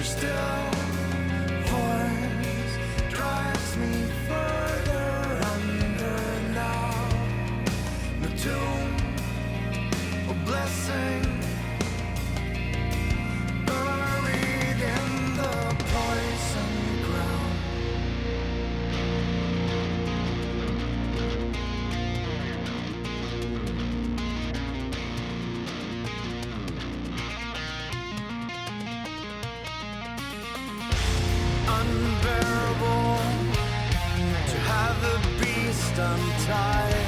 still voice drives me further under now. No tomb or blessing buried in the poison ground. Unbearable to have the beast untied,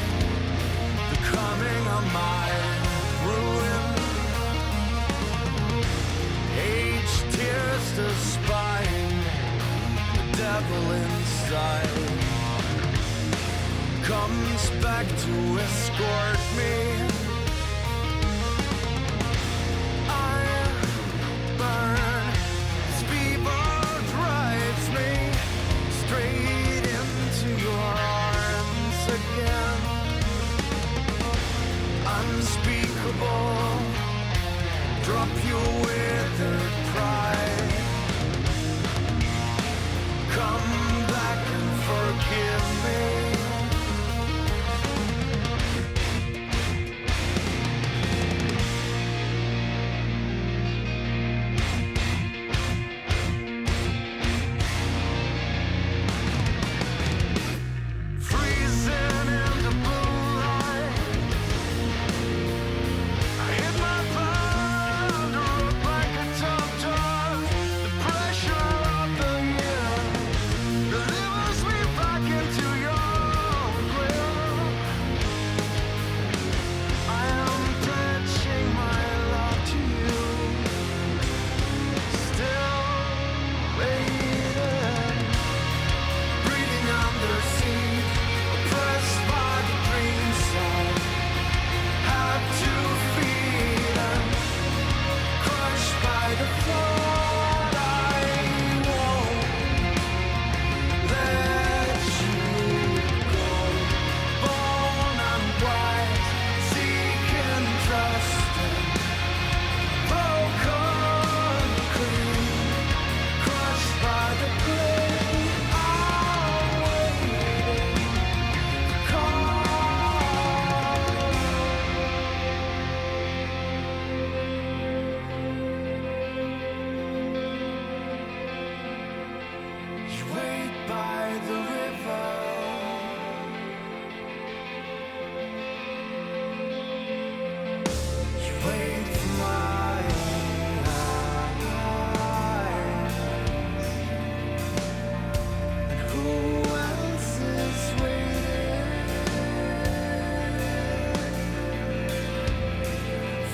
the coming of my ruin. Age tears the spine, the devil inside comes back to escort me. I burn, speedboat drives me straight into your arms again. Unspeakable, drop your withered pride. Come back and forgive me. Freezing in the blue light, I hit my powder up like a tough dog. The pressure of the year delivers me back into your grip. I am pledging my love to you, still waiting, breathing under sea, oppressed by the dream side. Had to feed and crushed by the flood. I won't let you go. Born unwise, seeking trust and broken cream, crushed by the blade. I'm waiting for call. You wait by the river, you wait for my eyes, and who else is waiting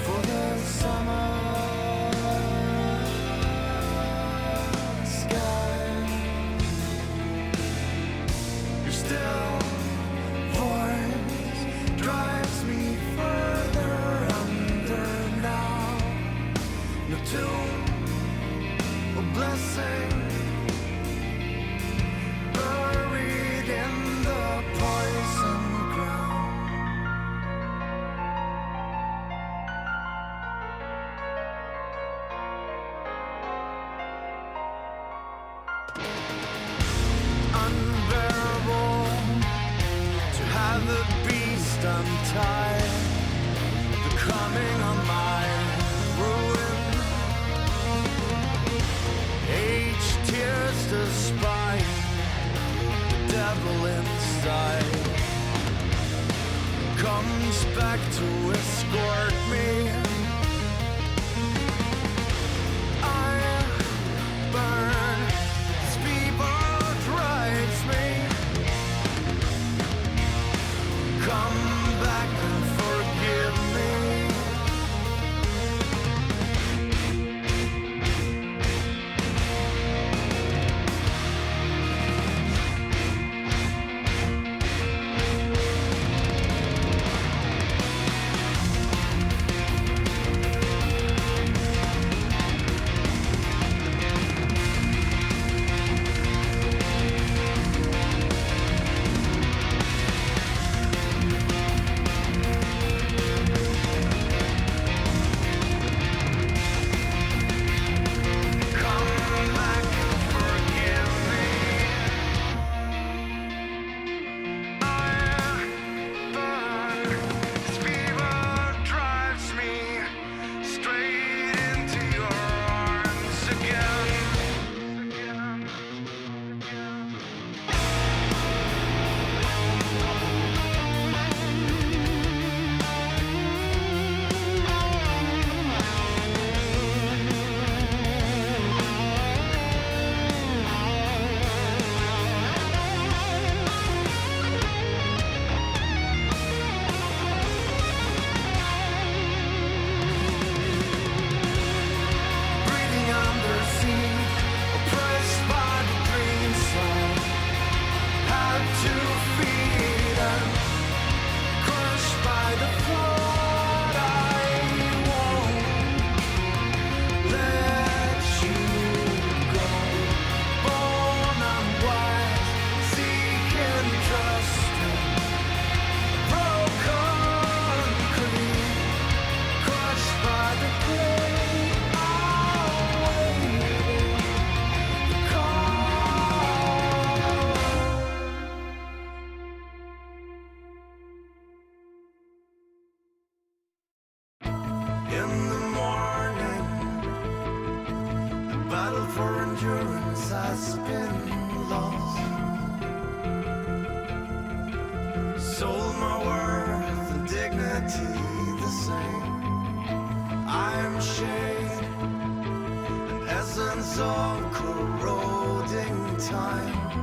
for the summer sky? Your still voice drives me further under now. No tomb or blessing buried in the poison ground. Unbearable to have the beast untied, the coming of my ruin. Age tears the spine, the devil inside comes back to escort me. I burn, speedboat drives me. Come back and forgive me. battle for endurance has been lost. Sold my worth and dignity the same. I am shade, an essence of corroding time.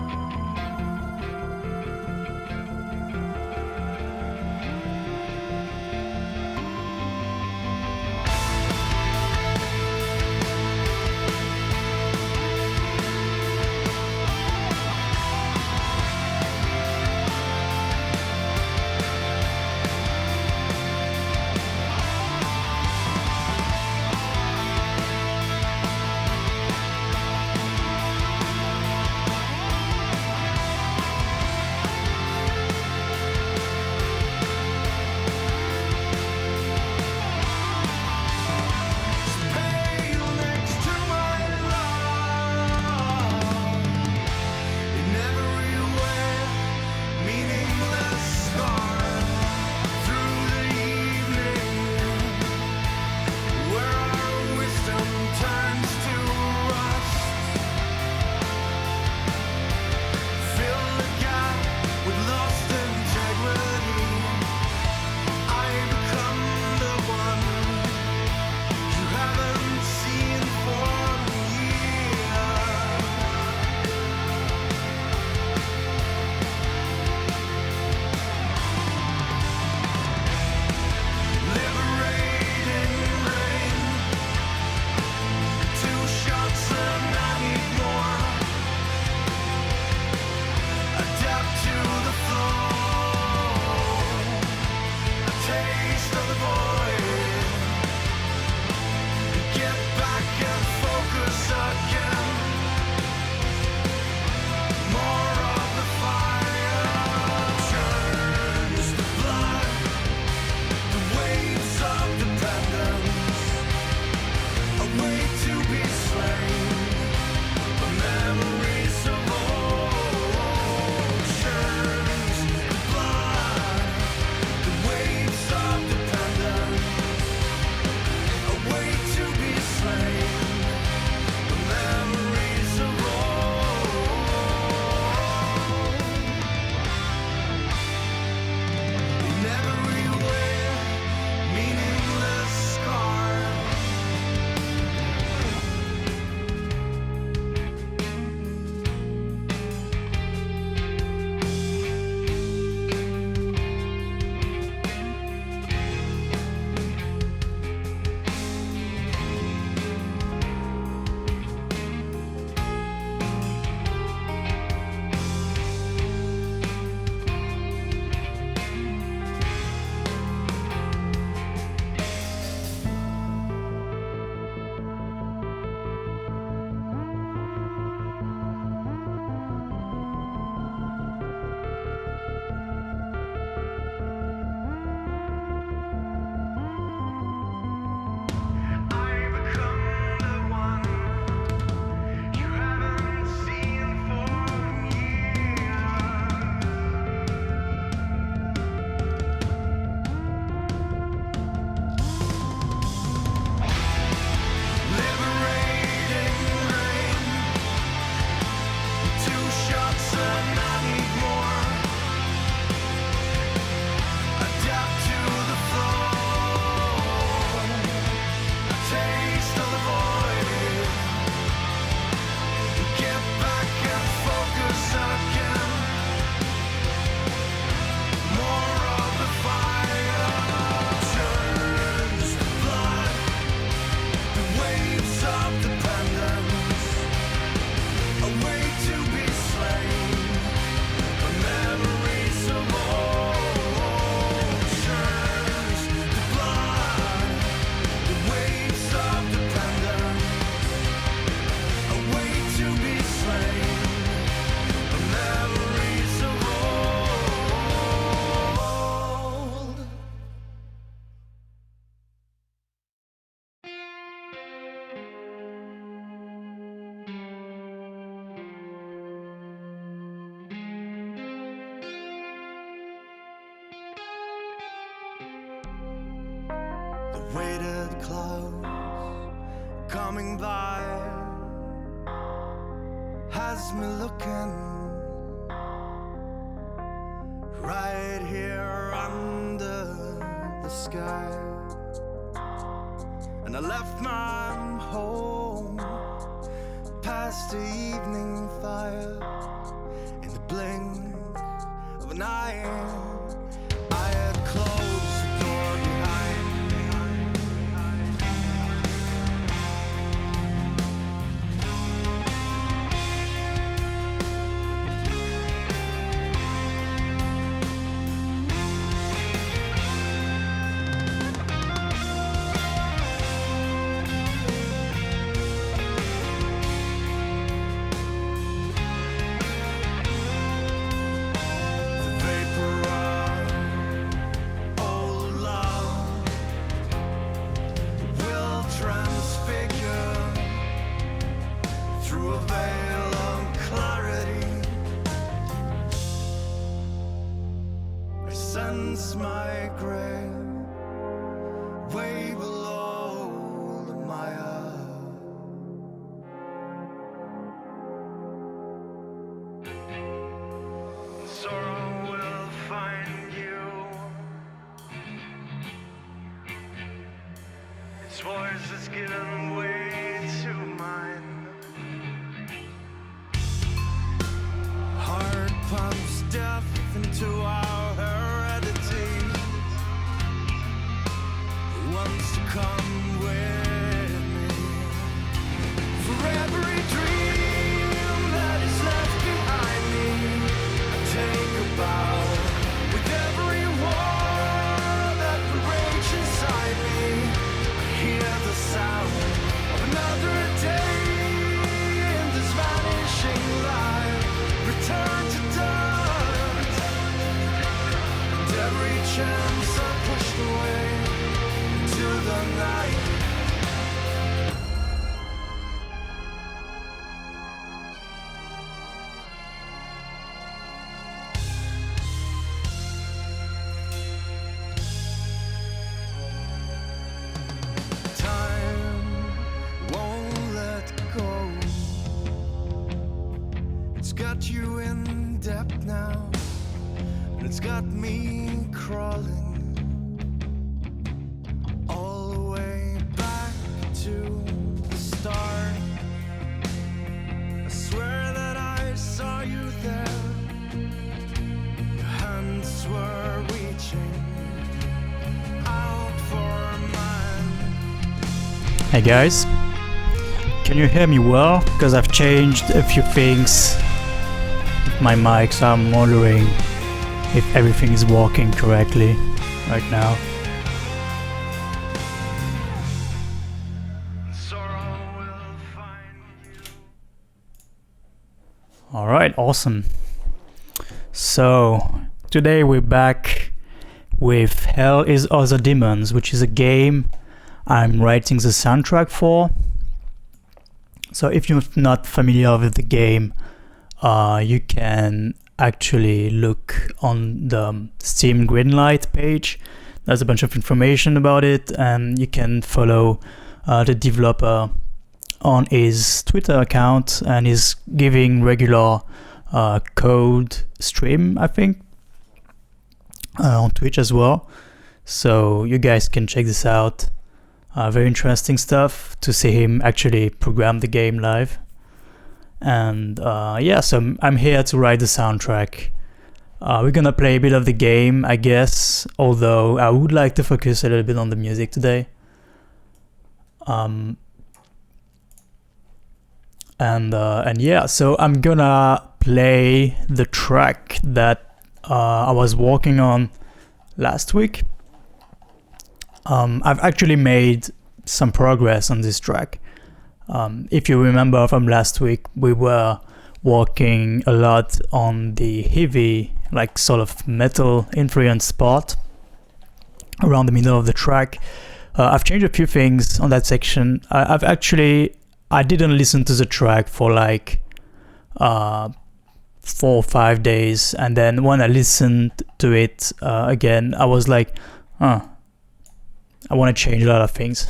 Weighted clouds coming by, has me looking right here under the sky. And I left my home past the evening fire. In the blink of an eye, I had closed the door behind me. The vapor of old love will transfigure through a veil of clarity. I sense my grave way below the Maya. Sorrow will find you. Its voice is giving way to mine. Heart pumps death into our heredity. Who wants to come with me? For every dream that is left behind me, I take a bow. With every war that will rage inside me, I hear the sound of another day in this vanishing life. Return to dust, and every chance I pushed away into the night. Time won't let go. It's got you in depth now, and it's got me crawling all the way back to the start. I swear that I saw you there. Your hands were reaching out for mine. Hey guys, can you hear me well? Because I've changed a few things with my mic, so I'm wondering if everything is working correctly right now. Sorrow will find you. Alright, awesome. So, today we're back with Hell is Other Demons, which is a game I'm writing the soundtrack for. So if you're not familiar with the game, you can actually look on the Steam Greenlight page. There's a bunch of information about it, and you can follow the developer on his Twitter account, and he's giving regular code stream, I think, on Twitch as well. So you guys can check this out. Very interesting stuff to see him actually program the game live. And yeah, so I'm here to write the soundtrack. We're gonna play a bit of the game, I guess, although I would like to focus a little bit on the music today. And yeah, so I'm gonna play the track that I was working on last week. I've actually made some progress on this track. If you remember from last week, we were working a lot on the heavy, like sort of metal influenced part around the middle of the track. I've changed a few things on that section. I didn't listen to the track for like 4 or 5 days, and then when I listened to it again, I was like, I want to change a lot of things.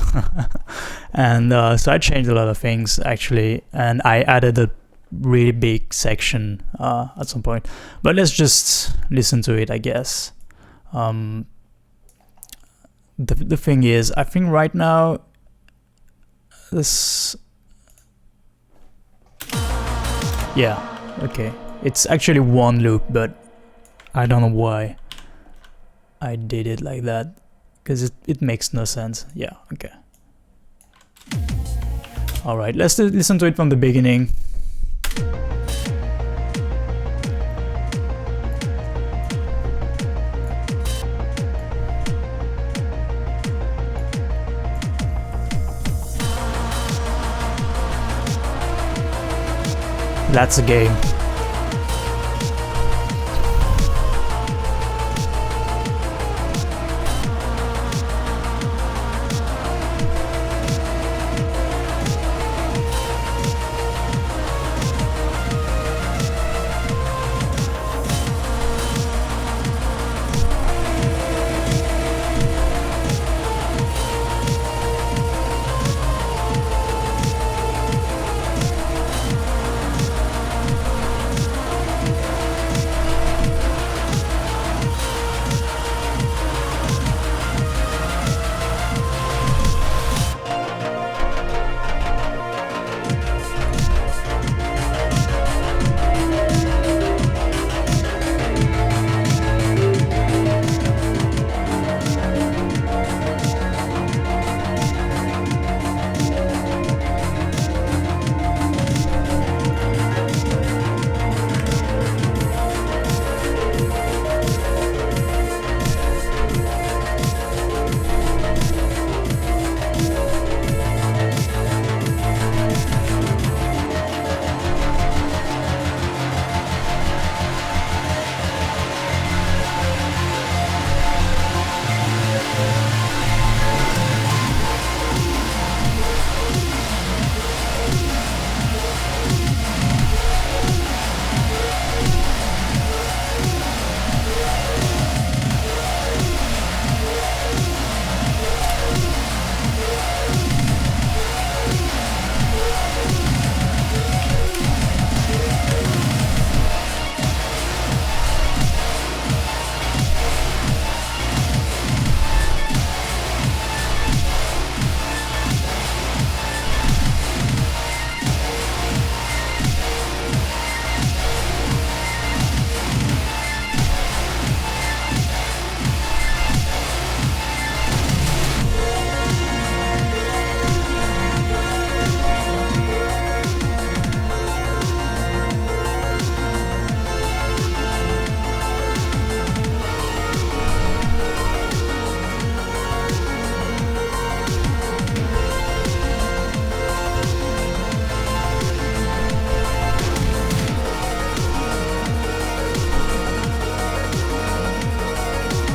And so I changed a lot of things actually, and I added really big section at some point. But let's just listen to it, I guess. The thing is, I think right now this, yeah, okay, it's actually one loop, but I don't know why I did it like that, because it makes no sense. Yeah, okay. Alright, let's listen to it from the beginning. That's a game.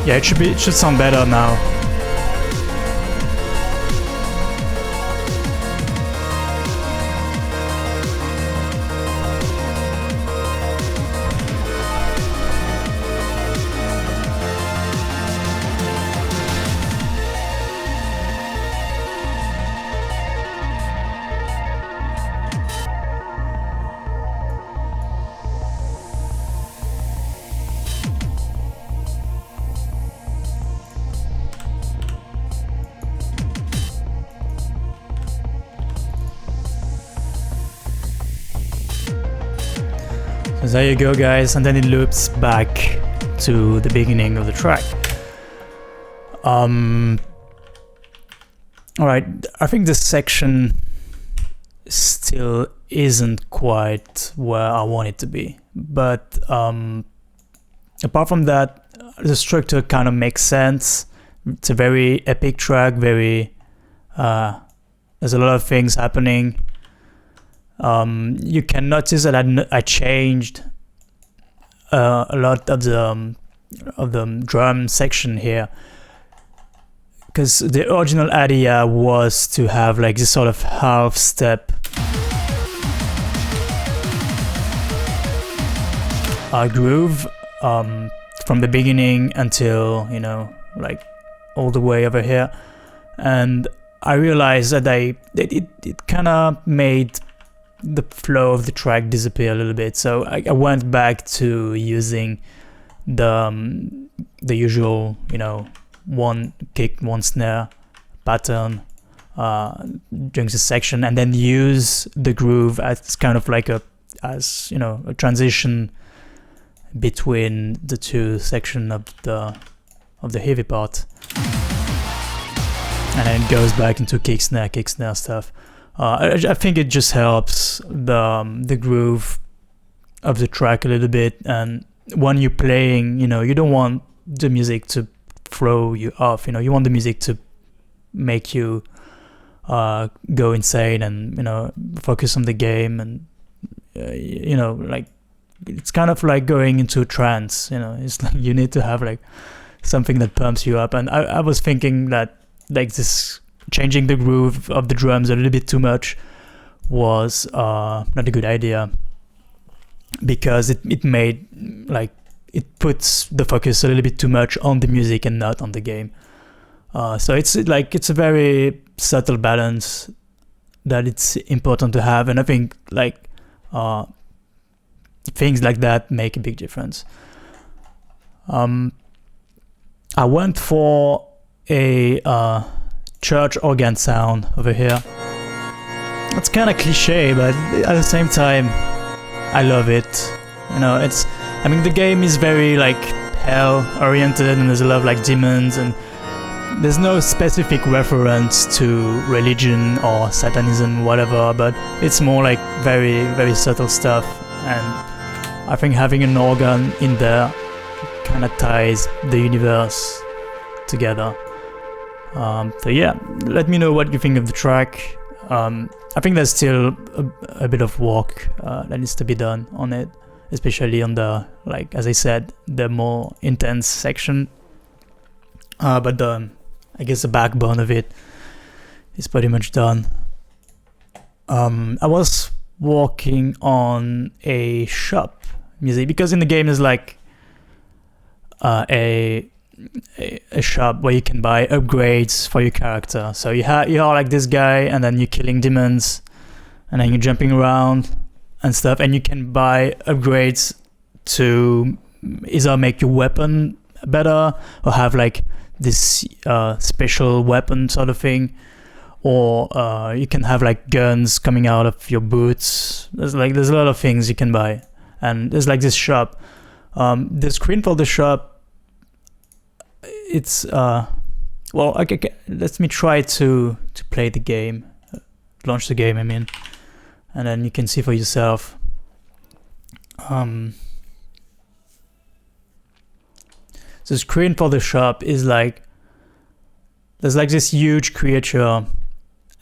Yeah, it should sound better now. So there you go, guys, and then it loops back to the beginning of the track. Alright, I think this section still isn't quite where I want it to be, but apart from that, the structure kind of makes sense. It's a very epic track, there's a lot of things happening. You can notice that I changed a lot of the drum section here, because the original idea was to have like this sort of half step groove from the beginning until, you know, like all the way over here, and I realized that it kind of made the flow of the track disappear a little bit. So I went back to using the usual, one kick, one snare pattern during the section, and then use the groove as kind of like a transition between the two sections of the heavy part, and then it goes back into kick snare stuff. I think it just helps the groove of the track a little bit, and when you're playing, you don't want the music to throw you off. You want the music to make you go insane and focus on the game, and like it's kind of like going into a trance. It's like you need to have like something that pumps you up. And I was thinking that like this changing the groove of the drums a little bit too much was not a good idea, because it made like it puts the focus a little bit too much on the music and not on the game. So it's a very subtle balance that it's important to have, and I think like things like that make a big difference. I went for a church organ sound over here. It's kind of cliche, but at the same time, I love it. The game is very like hell oriented, and there's a lot of like demons, and there's no specific reference to religion or satanism, whatever, but it's more like very, very subtle stuff. And I think having an organ in there kind of ties the universe together. So yeah, let me know what you think of the track. I think there's still a bit of work that needs to be done on it, especially on the, like as I said, the more intense section. But I guess the backbone of it is pretty much done. I was working on a shop music, because in the game there's like a shop where you can buy upgrades for your character. So you are like this guy, and then you're killing demons, and then you're jumping around and stuff, and you can buy upgrades to either make your weapon better or have like this special weapon sort of thing, or you can have like guns coming out of your boots. There's a lot of things you can buy, and there's like this shop. The screen for the shop, it's okay, let me try to play the game, launch the game, and then you can see for yourself. The screen for the shop is like, there's like this huge creature,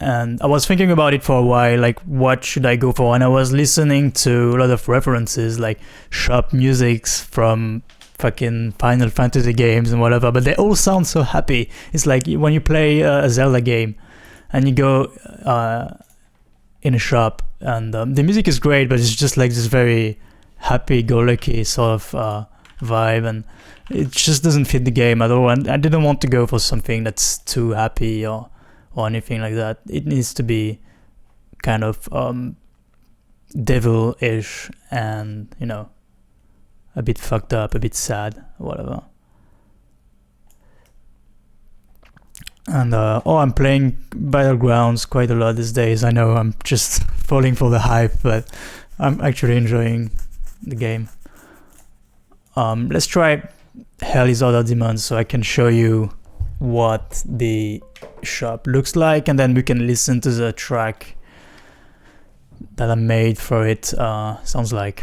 and I was thinking about it for a while, like what should I go for, and I was listening to a lot of references like shop musics from fucking Final Fantasy games and whatever, but they all sound so happy. It's like when you play a Zelda game and you go in a shop, and the music is great, but it's just like this very happy-go-lucky sort of vibe, and it just doesn't fit the game at all. And I didn't want to go for something that's too happy or anything like that. It needs to be kind of devil-ish and a bit fucked up, a bit sad, whatever. And I'm playing Battlegrounds quite a lot these days. I know I'm just falling for the hype, but I'm actually enjoying the game. Let's try Hell is Other Demons so I can show you what the shop looks like, and then we can listen to the track that I made for it. Sounds like.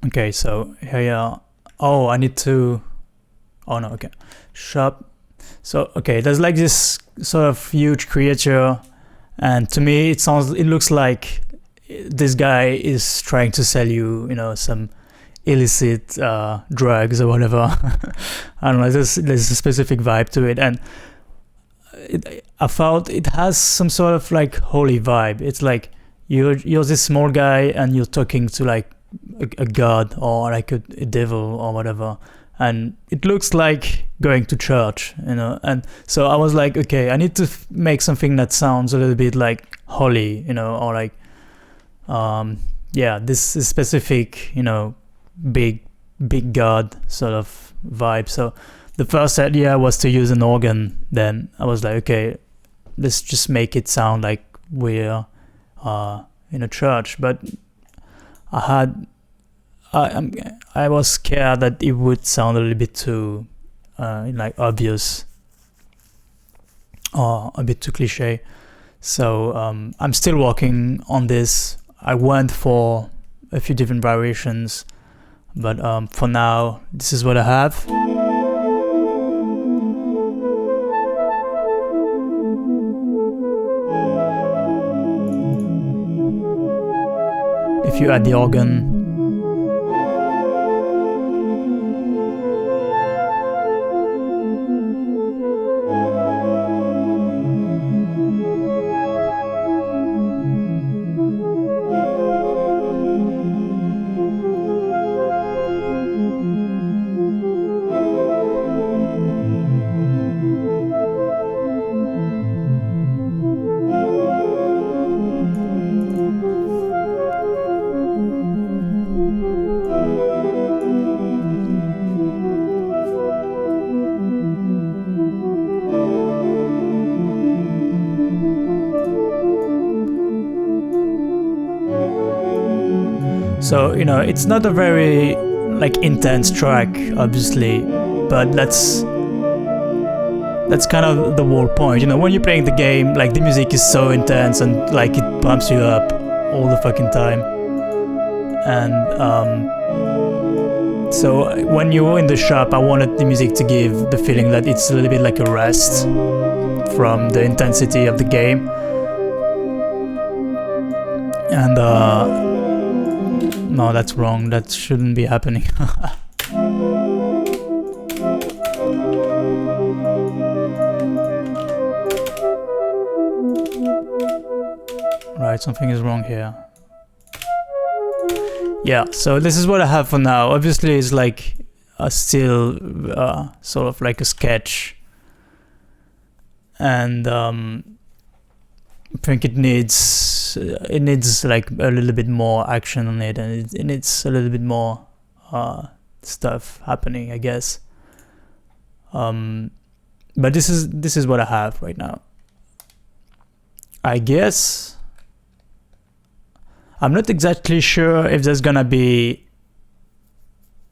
Okay, so here you are. I need to... Oh no, okay. Shop. So, okay, there's like this sort of huge creature, and to me it looks like this guy is trying to sell you, some illicit drugs or whatever. I don't know, there's a specific vibe to it, and I felt it has some sort of like holy vibe. It's like you're this small guy and you're talking to like a god or like a devil or whatever, and it looks like going to church, and so I was like, okay, I need to make something that sounds a little bit like holy, or like this is specific, big God sort of vibe. So the first idea was to use an organ. Then I was like, okay, let's just make it sound like we're in a church. But I was scared that it would sound a little bit too like obvious or a bit too cliche. So I'm still working on this. I went for a few different variations, but for now, this is what I have. If you add the organ, so it's not a very like intense track, obviously, but that's kind of the whole point. When you're playing the game, like the music is so intense and like it pumps you up all the fucking time. And so when you're in the shop, I wanted the music to give the feeling that it's a little bit like a rest from the intensity of the game. And no, that's wrong. That shouldn't be happening. Right, something is wrong here. Yeah, so this is what I have for now. Obviously, it's like still sort of like a sketch. And I think it needs like a little bit more action on it, and it needs a little bit more stuff happening, I guess. But this is what I have right now. I guess I'm not exactly sure if there's gonna be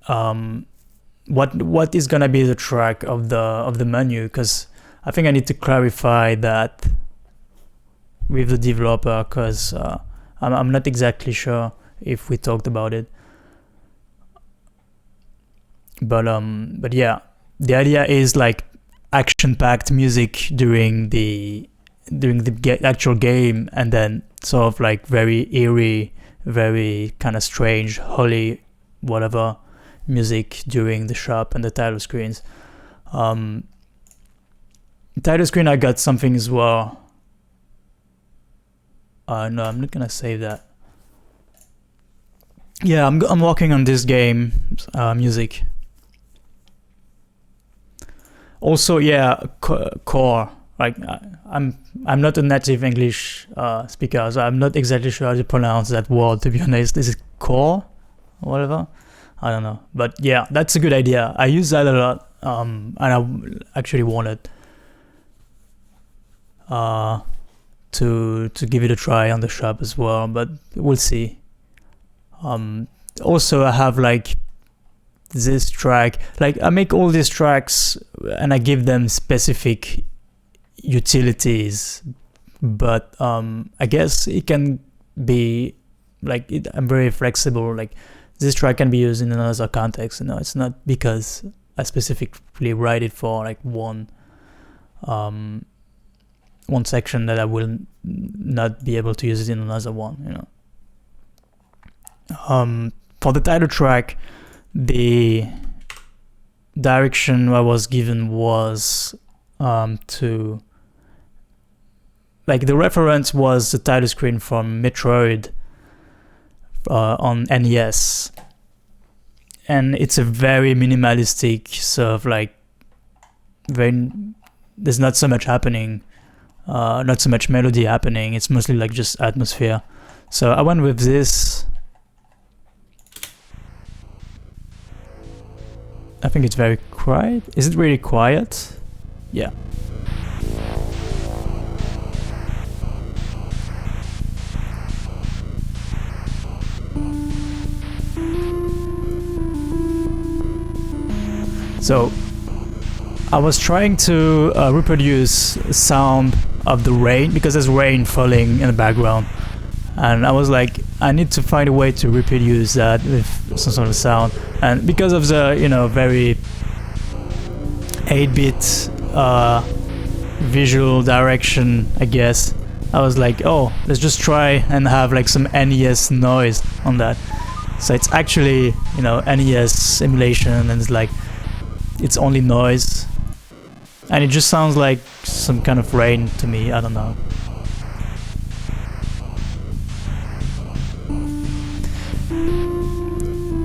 what is gonna be the track of the menu, because I think I need to clarify that with the developer, because I'm not exactly sure if we talked about it. But yeah, the idea is like action-packed music during the actual game, and then sort of like very eerie, very kind of strange, holy, whatever music during the shop and the title screens. Title screen, I got something as well. No, I'm not gonna save that. Yeah, I'm working on this game music. Also, yeah, core. Like I'm not a native English speaker, so I'm not exactly sure how to pronounce that word. To be honest, is it core or whatever? I don't know. But yeah, that's a good idea. I use that a lot, and I actually wanted to give it a try on the shop as well, but we'll see. Also, I have like this track. Like I make all these tracks and I give them specific utilities, but I guess it can be like I'm very flexible. Like this track can be used in another context. It's not because I specifically write it for like one section that I will not be able to use it in another one. For the title track, the direction I was given was to like the reference was the title screen from Metroid on NES, and it's a very minimalistic sort of like very, there's not so much happening, not so much melody happening. It's mostly like just atmosphere. So I went with this. I think it's very quiet. Is it really quiet? Yeah. So I was trying to reproduce sound of the rain, because there's rain falling in the background, and I was like, I need to find a way to reproduce that with some sort of sound. And because of the, you know, very 8-bit visual direction, I guess, I was like, oh, let's just try and have like some NES noise on that. So it's actually, you know, NES emulation, and it's like, it's only noise, and it just sounds like some kind of rain to me. I don't know.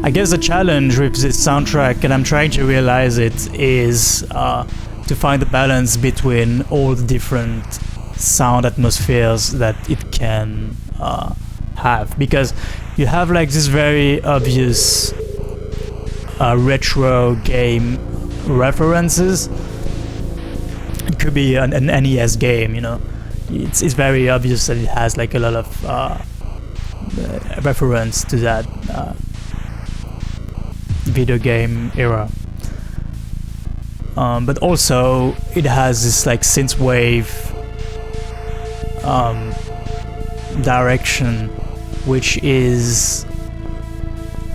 I guess the challenge with this soundtrack, and I'm trying to realize it, is to find the balance between all the different sound atmospheres that it can have, because you have like this very obvious retro game references. It could be an NES game, you know. It's very obvious that it has like a lot of reference to that video game era. But also it has this like synthwave direction, which is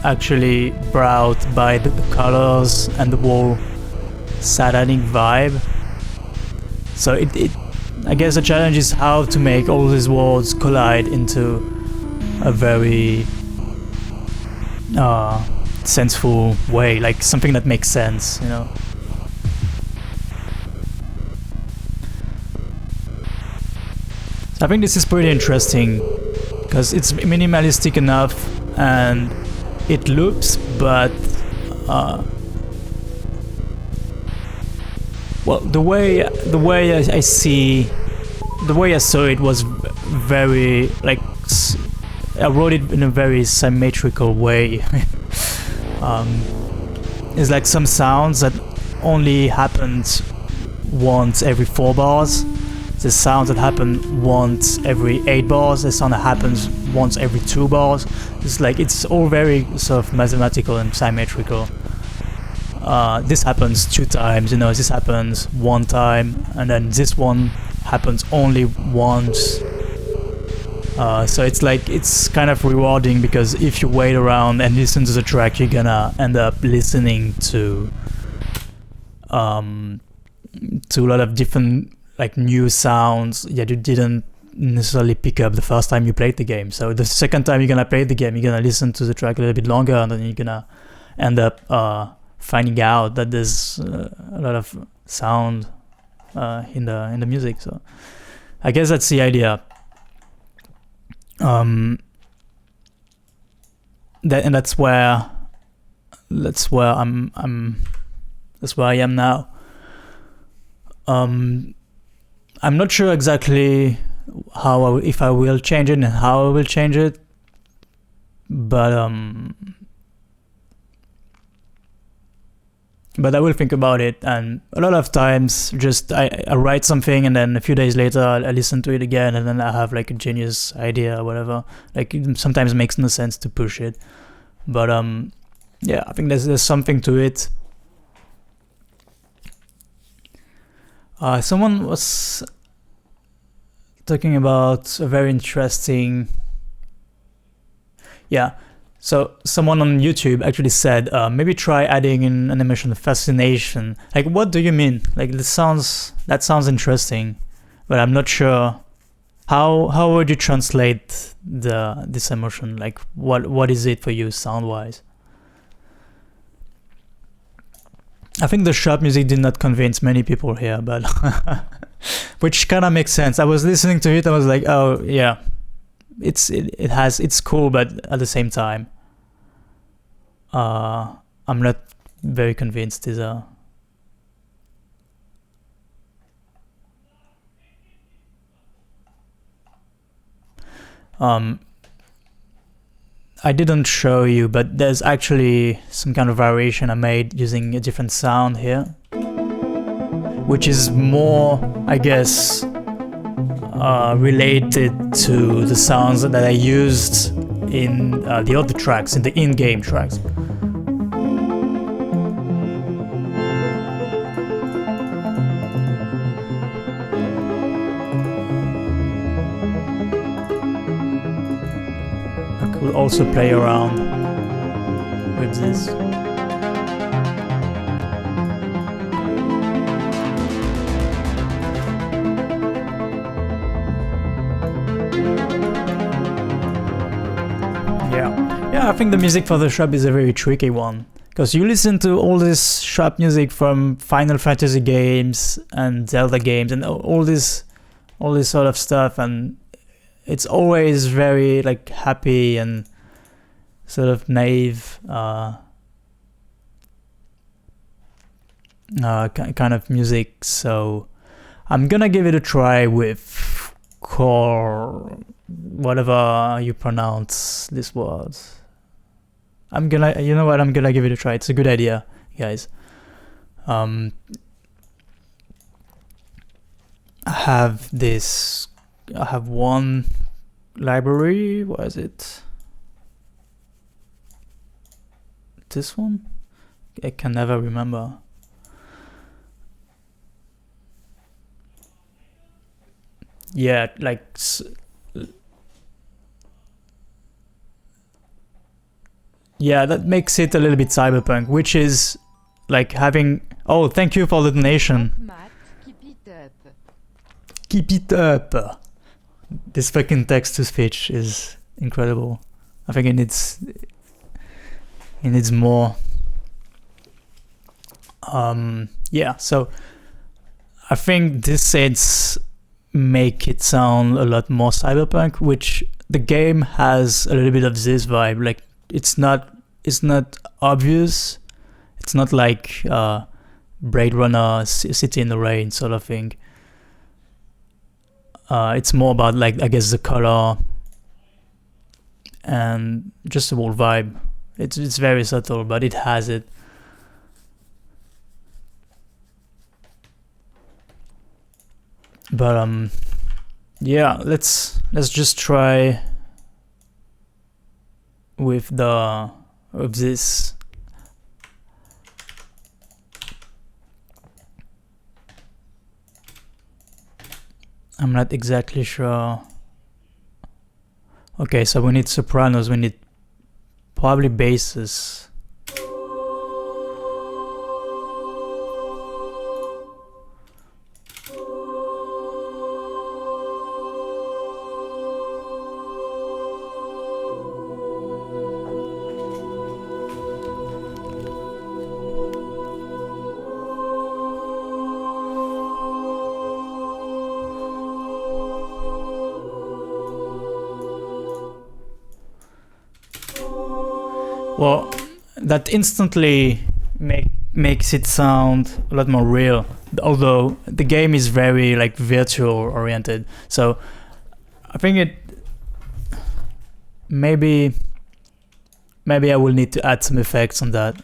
actually brought by the colors and the whole satanic vibe. So it I guess the challenge is how to make all these worlds collide into a very senseful way, like something that makes sense, you know. So I think this is pretty interesting because it's minimalistic enough and it loops, but well, the way I saw it was very like I wrote it in a very symmetrical way. It's like some sounds that only happens once every 4 bars. The sounds that happen once every 8 bars. The sound that happens once every 2 bars. It's like it's all very sort of mathematical and symmetrical. This happens 2 times, you know. This happens 1 time, and then this one happens only once. So it's like it's kind of rewarding because if you wait around and listen to the track, you're gonna end up listening to a lot of different like new sounds that you didn't necessarily pick up the first time you played the game. So the second time you're gonna play the game, you're gonna listen to the track a little bit longer, and then you're gonna end up finding out that there's a lot of sound in the music. So I guess that's the idea. That's where I am now. I'm not sure exactly if I will change it and how I will change it, but I will think about it. And a lot of times just I write something and then a few days later I listen to it again, and then I have like a genius idea or whatever. Like it sometimes makes no sense to push it, but yeah, I think there's something to it. Someone was talking about a very interesting, so someone on YouTube actually said maybe try adding in animation fascination. Like, what do you mean? Like, that sounds interesting, but I'm not sure how would you translate this emotion. Like, what is it for you sound wise? I think the shop music did not convince many people here, but which kind of makes sense. I was listening to it, I was like, oh yeah, it's cool, but at the same time, I'm not very convinced. I didn't show you, but there's actually some kind of variation I made using a different sound here, which is more, I guess, related to the sounds that I used in the other tracks, in the in-game tracks. I could also play around with this. Yeah, I think the music for the shop is a very tricky one, because you listen to all this shop music from Final Fantasy games and Zelda games and all this sort of stuff, and it's always very like happy and sort of naive kind of music. So I'm gonna give it a try with core, whatever you pronounce this word. You know what, I'm gonna give it a try. It's a good idea, guys. I have one library. What is it? This one? I can never remember. Yeah, like yeah, that makes it a little bit cyberpunk, which is like having. Oh, thank you for the donation. Matt, keep it up. Keep it up. This fucking text-to-speech is incredible. I think it needs more. Yeah, so I think these sets make it sound a lot more cyberpunk, which the game has a little bit of this vibe. Like it's not obvious. It's not like Blade Runner, City in the Rain sort of thing. It's more about, like, I guess, the color and just the whole vibe. It's very subtle, but it has it. But yeah, let's just try with this. I'm not exactly sure. Okay, so we need sopranos, we need probably basses. Well, that instantly makes it sound a lot more real, although the game is very like virtual oriented. So I think it maybe I will need to add some effects on that.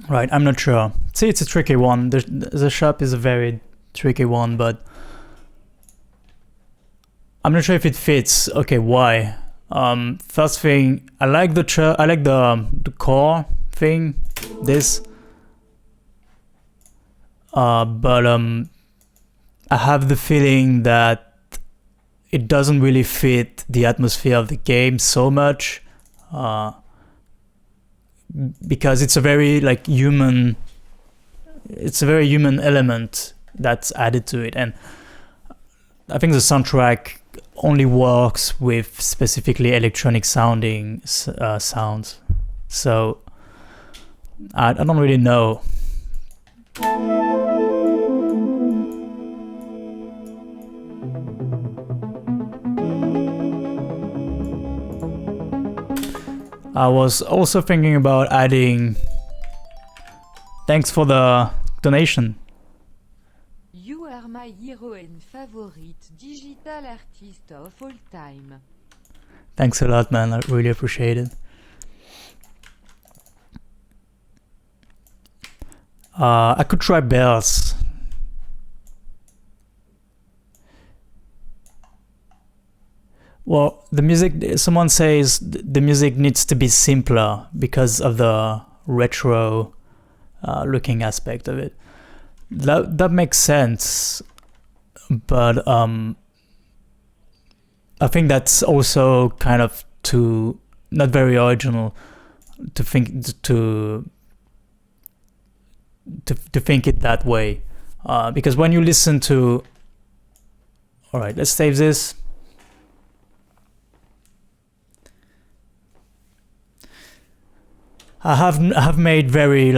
Right, I'm not sure. See, it's a tricky one. The shop is a very tricky one, but I'm not sure if it fits. Okay, why? First thing, I like the core thing, this, but I have the feeling that it doesn't really fit the atmosphere of the game so much, because it's a very human element that's added to it, and I think the soundtrack only works with specifically electronic sounding sounds. So I don't really know. I was also thinking about adding. Thanks for the donation. You are my hero and favorite digital artist of all time. Thanks a lot, man. I really appreciate it. I could try bells. Well, the music, someone says the music needs to be simpler because of the retro looking aspect of it. That makes sense, but I think that's also kind of too not very original to think to think it that way, because when you listen to, all right, let's save this. I have made very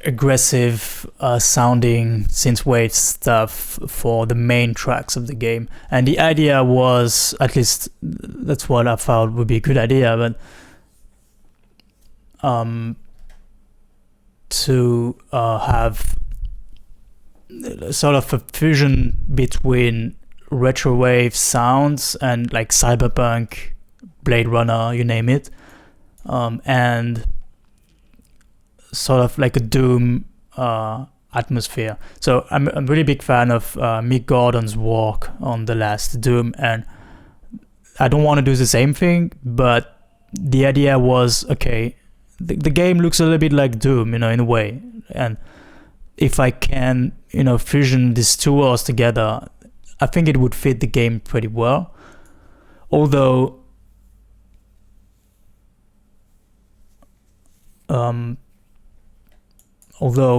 aggressive sounding synthwave stuff for the main tracks of the game, and the idea was, at least that's what I thought would be a good idea, but to have sort of a fusion between retrowave sounds and cyberpunk, Blade Runner, you name it, and sort of like a Doom atmosphere. So I'm a really big fan of Mick Gordon's work on the last Doom, and I don't want to do the same thing, but the idea was, okay, the game looks a little bit like Doom, in a way, and if I can, fusion these two worlds together, I think it would fit the game pretty well. Although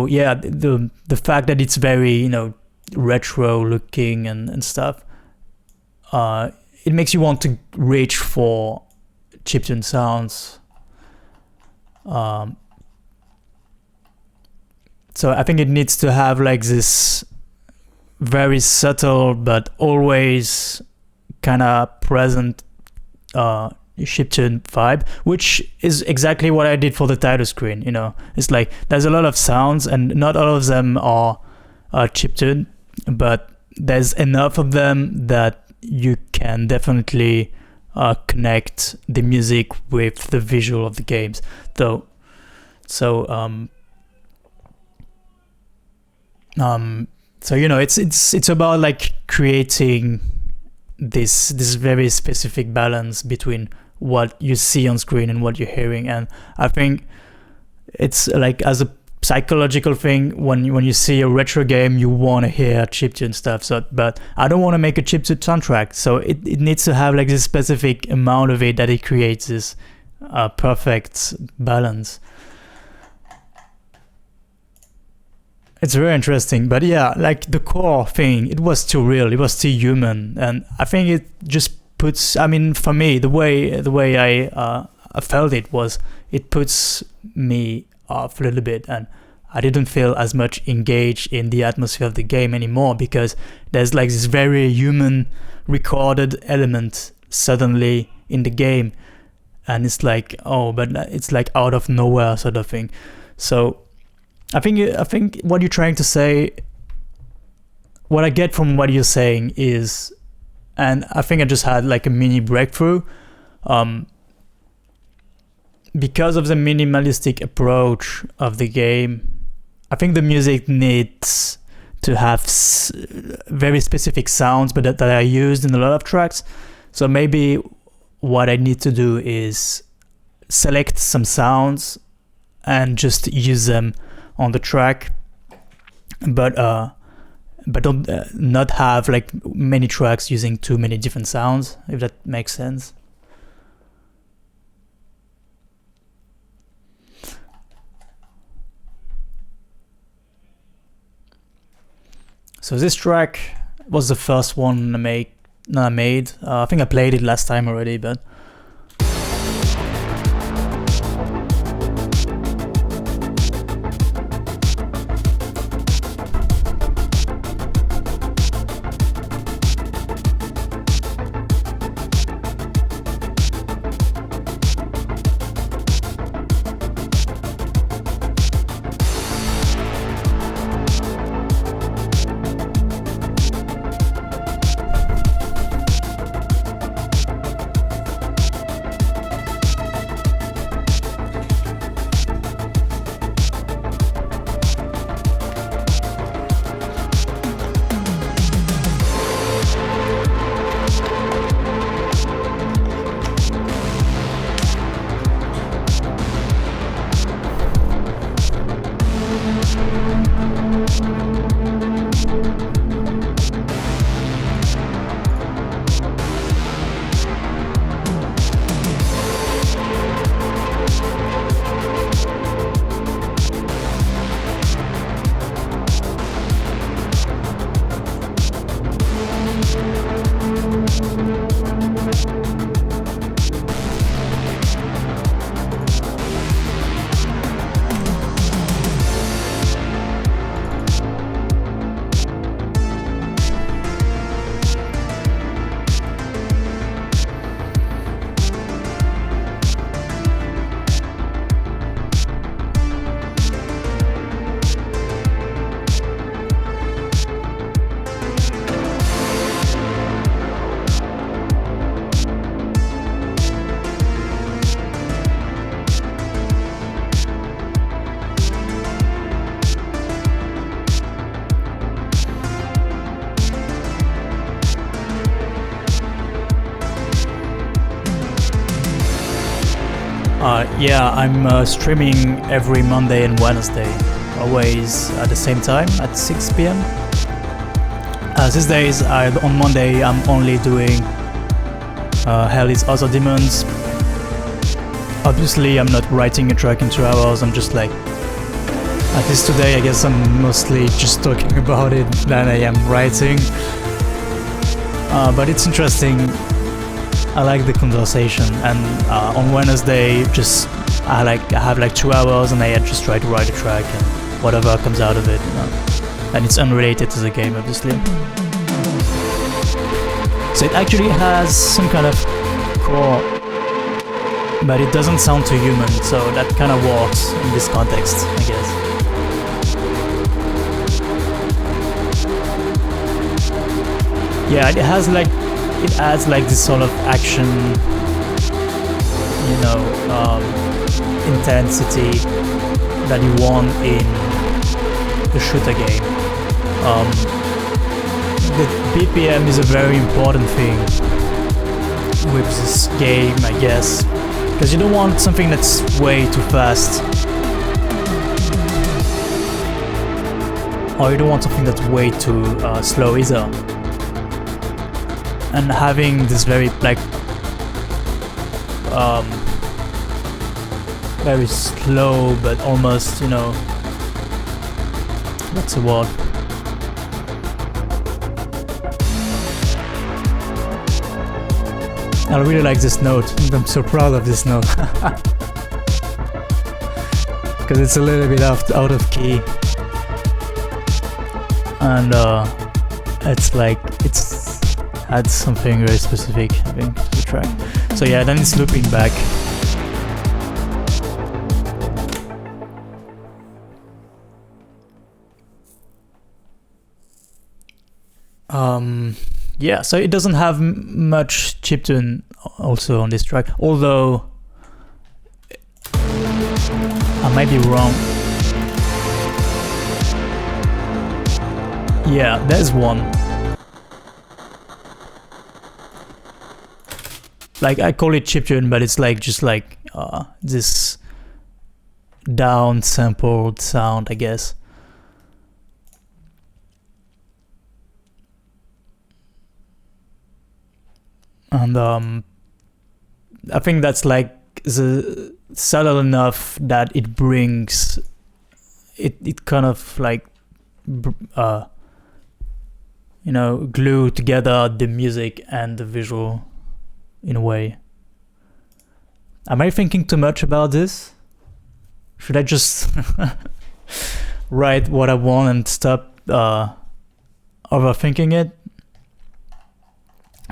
yeah, the fact that it's very retro looking and stuff, it makes you want to reach for chiptune sounds. So I think it needs to have this very subtle but always kind of present chiptune vibe, which is exactly what I did for the title screen. It's there's a lot of sounds and not all of them are chiptune, but there's enough of them that you can definitely connect the music with the visual of the games. It's about creating this very specific balance between what you see on screen and what you're hearing, and I think it's as a psychological thing, when you see a retro game, you want to hear chiptune stuff. So, but I don't want to make a chiptune soundtrack, so it needs to have this specific amount of it that it creates this perfect balance. It's very interesting, but yeah, the core thing, it was too real, it was too human, and I think it just puts, for me, the way I felt it was, it puts me off a little bit, and I didn't feel as much engaged in the atmosphere of the game anymore, because there's this very human recorded element suddenly in the game, and it's but it's out of nowhere sort of thing. So I think what you're trying to say, what I get from what you're saying is, and I think I just had a mini breakthrough, because of the minimalistic approach of the game. I think the music needs to have very specific sounds, but that are used in a lot of tracks. So maybe what I need to do is select some sounds and just use them on the track, but don't not have like many tracks using too many different sounds, if that makes sense. So this track was the first one I made. I think I played it last time already, but yeah, I'm streaming every Monday and Wednesday, always at the same time at 6 p.m. These days, on Monday, I'm only doing Hell is Other Demons. Obviously, I'm not writing a track in 2 hours, I'm just like, at least today, I guess I'm mostly just talking about it than I am writing. But it's interesting. I like the conversation, and on Wednesday, I have like 2 hours, and I just try to write a track, and whatever comes out of it, you know. And it's unrelated to the game, obviously. So it actually has some kind of core, but it doesn't sound too human, so that kind of works in this context, I guess. Yeah, it adds like this sort of action, you know, intensity that you want in a shooter game. The BPM is a very important thing with this game, I guess, because you don't want something that's way too fast, or you don't want something that's way too slow either. And having this very very slow but almost, you know, what's the word? I really like this note. I'm so proud of this note because it's a little bit out of key, and it's adds something very specific, I think, to the track. So yeah, then it's looping back. Yeah, so it doesn't have much chiptune also on this track, although I might be wrong. Yeah, there's one. like I call it chiptune, but it's like just like this down sampled sound, I guess. And I think that's like the subtle enough that it brings it kind of like glue together the music and the visual in a way. Am I thinking too much about this? Should I just write what I want and stop overthinking it?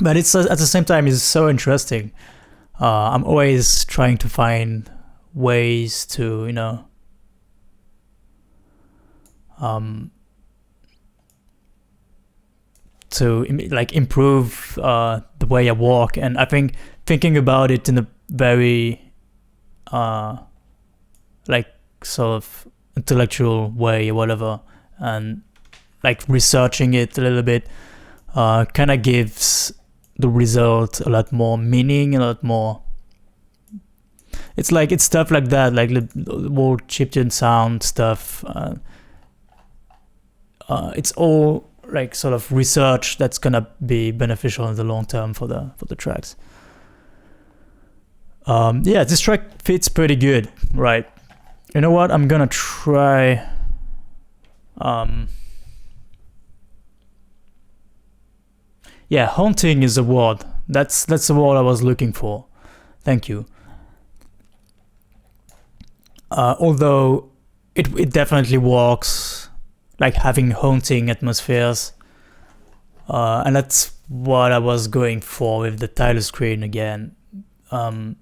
But it's at the same time it's so interesting. I'm always trying to find ways to to like improve the way I walk, and I think thinking about it in a very like sort of intellectual way or whatever, and like researching it a little bit kind of gives the result a lot more meaning, a lot more. It's stuff like that, like the whole chiptune sound stuff. It's all like sort of research that's gonna be beneficial in the long term for the tracks. Yeah, this track fits pretty good, right? You know what? I'm gonna try. Yeah, haunting is the word. That's the word I was looking for. Thank you. Although it definitely works, like having haunting atmospheres, and that's what I was going for with the title screen again. And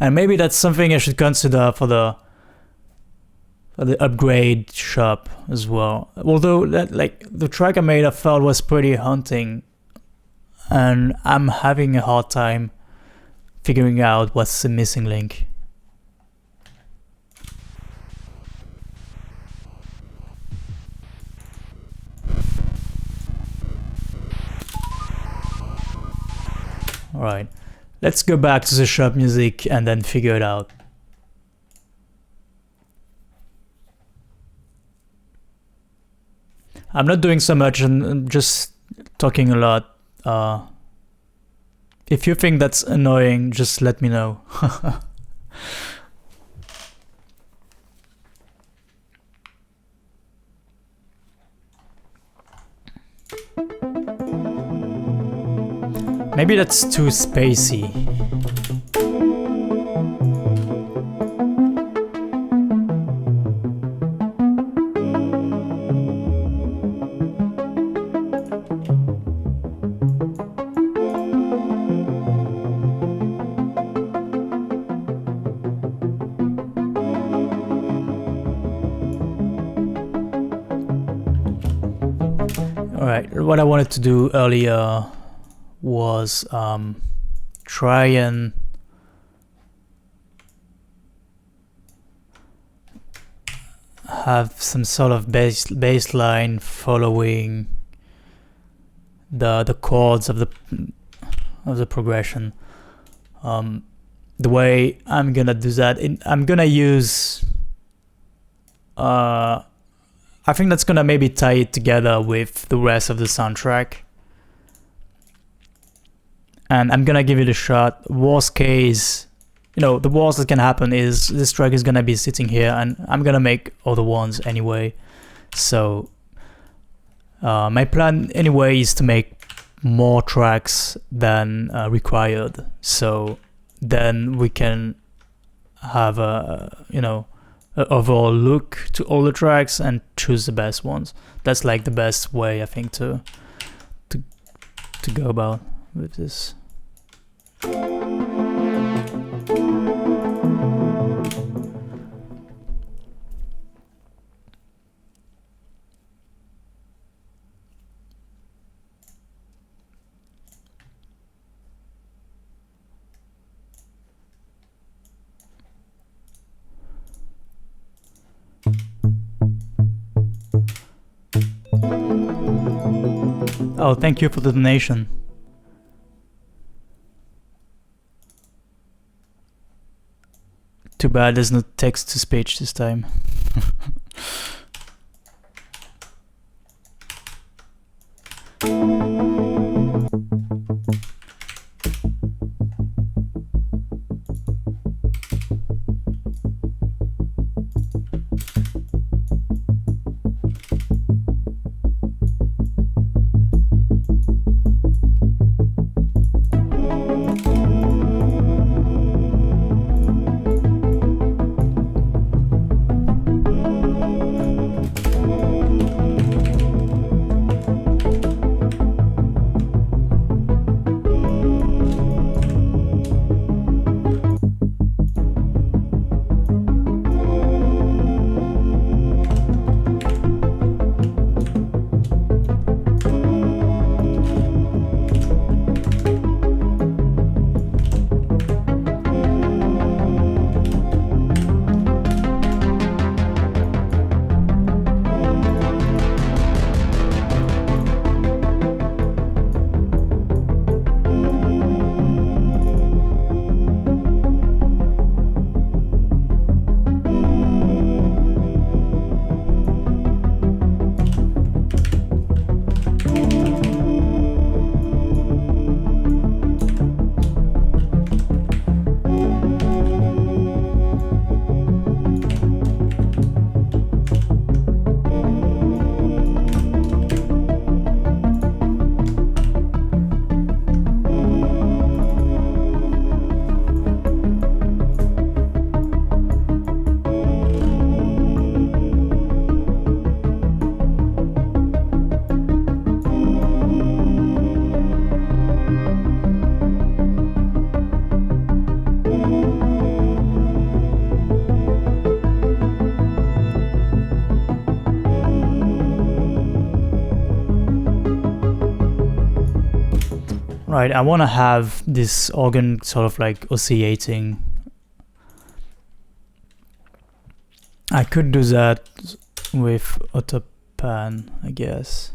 maybe that's something I should consider for the upgrade shop as well. Although that like the track I made I felt was pretty haunting, and I'm having a hard time figuring out what's the missing link. Alright, let's go back to the shop music and then figure it out. I'm not doing so much and I'm just talking a lot. If you think that's annoying, just let me know. Maybe that's too spacey. Alright, what I wanted to do earlier was try and have some sort of bass line following the chords of the progression. The way I'm gonna do that, I'm gonna use I think that's gonna maybe tie it together with the rest of the soundtrack. And I'm gonna give it a shot. Worst case, the worst that can happen is this track is gonna be sitting here and I'm gonna make other ones anyway. So my plan anyway is to make more tracks than required. So then we can have a overall look to all the tracks and choose the best ones. That's like the best way I think to go about with this. Oh, thank you for the donation. Too bad there's no text to speech this time. Right, I want to have this organ sort of like oscillating. I could do that with autopan, I guess.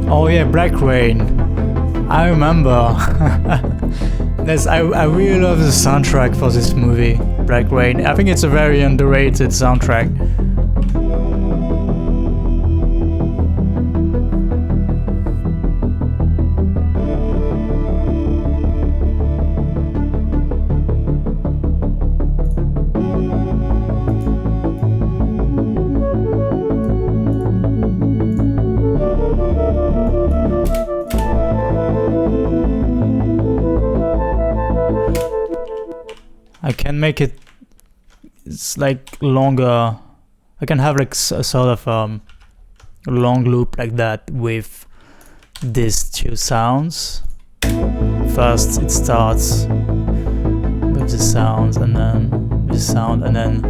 Oh yeah, Black Rain. I remember. I really love the soundtrack for this movie, Black Rain. I think it's a very underrated soundtrack. I can make it's like longer. I can have like a sort of long loop like that with these two sounds. First it starts with the sounds and then this sound and then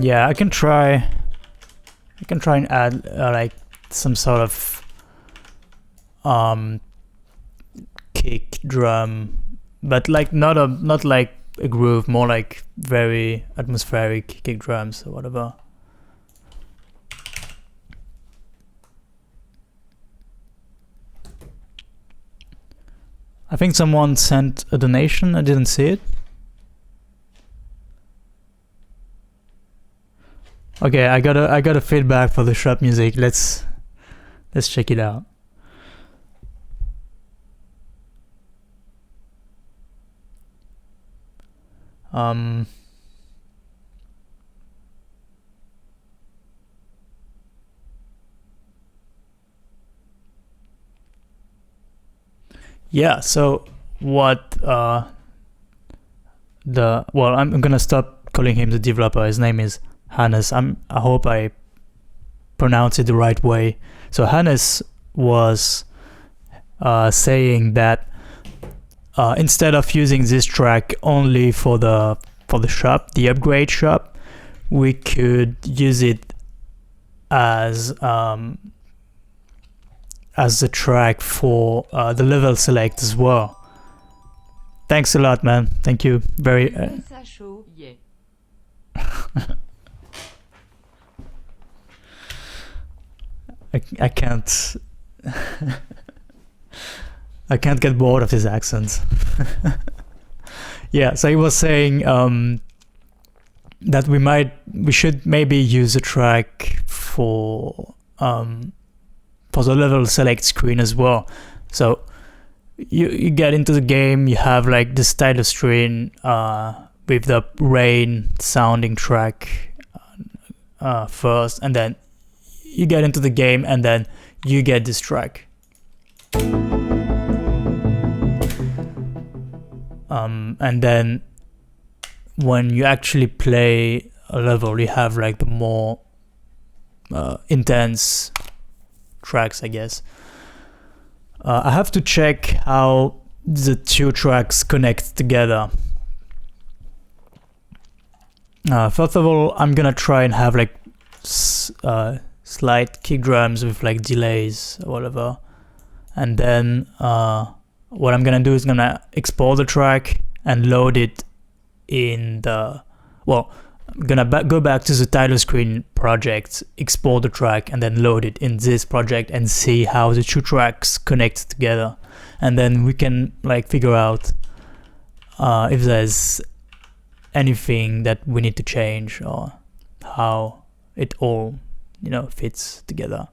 Yeah, I can try and add like some sort of kick drum, but like not like a groove, more like very atmospheric kick drums or whatever. I think someone sent a donation. I didn't see it. Okay, I got a feedback for the shop music. Let's check it out. Yeah, so what I'm gonna stop calling him the developer. His name is Hannes. I hope I pronounce it the right way. So Hannes was saying that instead of using this track only for the shop, the upgrade shop, we could use it as the track for the level select as well. Thanks a lot, man. Thank you. Very. I can't. I can't get bored of his accents. Yeah, so he was saying that we should maybe use a track for the level select screen as well. So you get into the game, you have like this title screen with the rain sounding track first, and then you get into the game and then you get this track. And then when you actually play a level, you have like the more intense tracks, I guess. I have to check how the two tracks connect together. First of all, I'm gonna try and have like slight kick drums with like delays or whatever, and then what I'm gonna do is gonna export the track and load it in the I'm gonna go back to the title screen project, export the track, and then load it in this project and see how the two tracks connect together, and then we can like figure out if there's anything that we need to change or how it all fits together.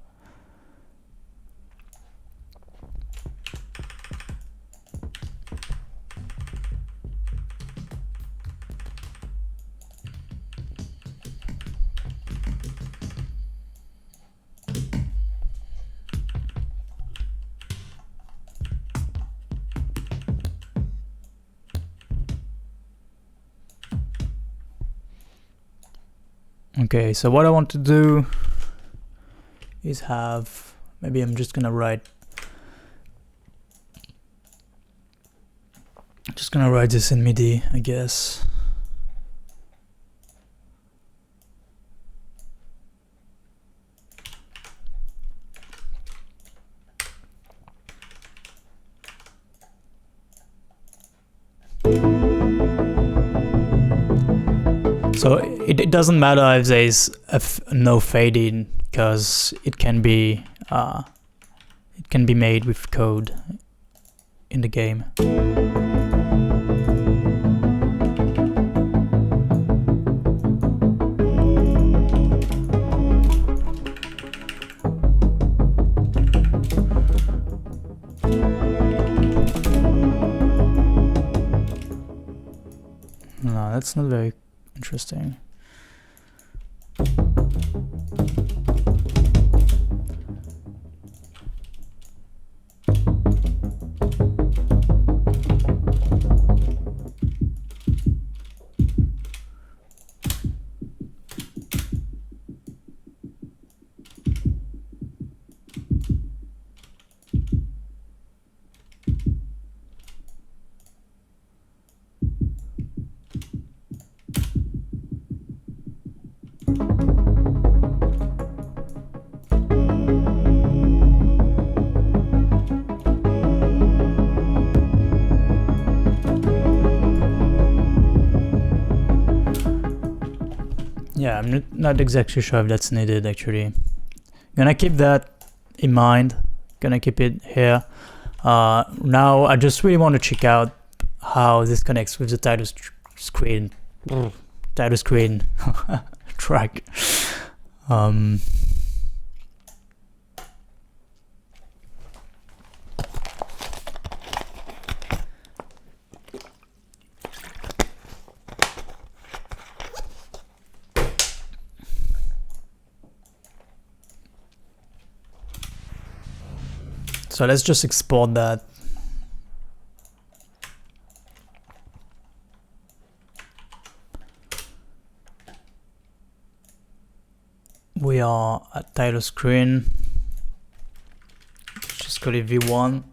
Okay, so what I want to do is maybe I'm just gonna write this in MIDI, I guess. So it doesn't matter if there's no fade in, because it can be made with code in the game. No, that's not very interesting. I'm not exactly sure if that's needed actually. Gonna keep that in mind. Gonna keep it here. Now I just really want to check out how this connects with the title screen. Title screen track. So let's just export that. We are at title screen. Just call it V1.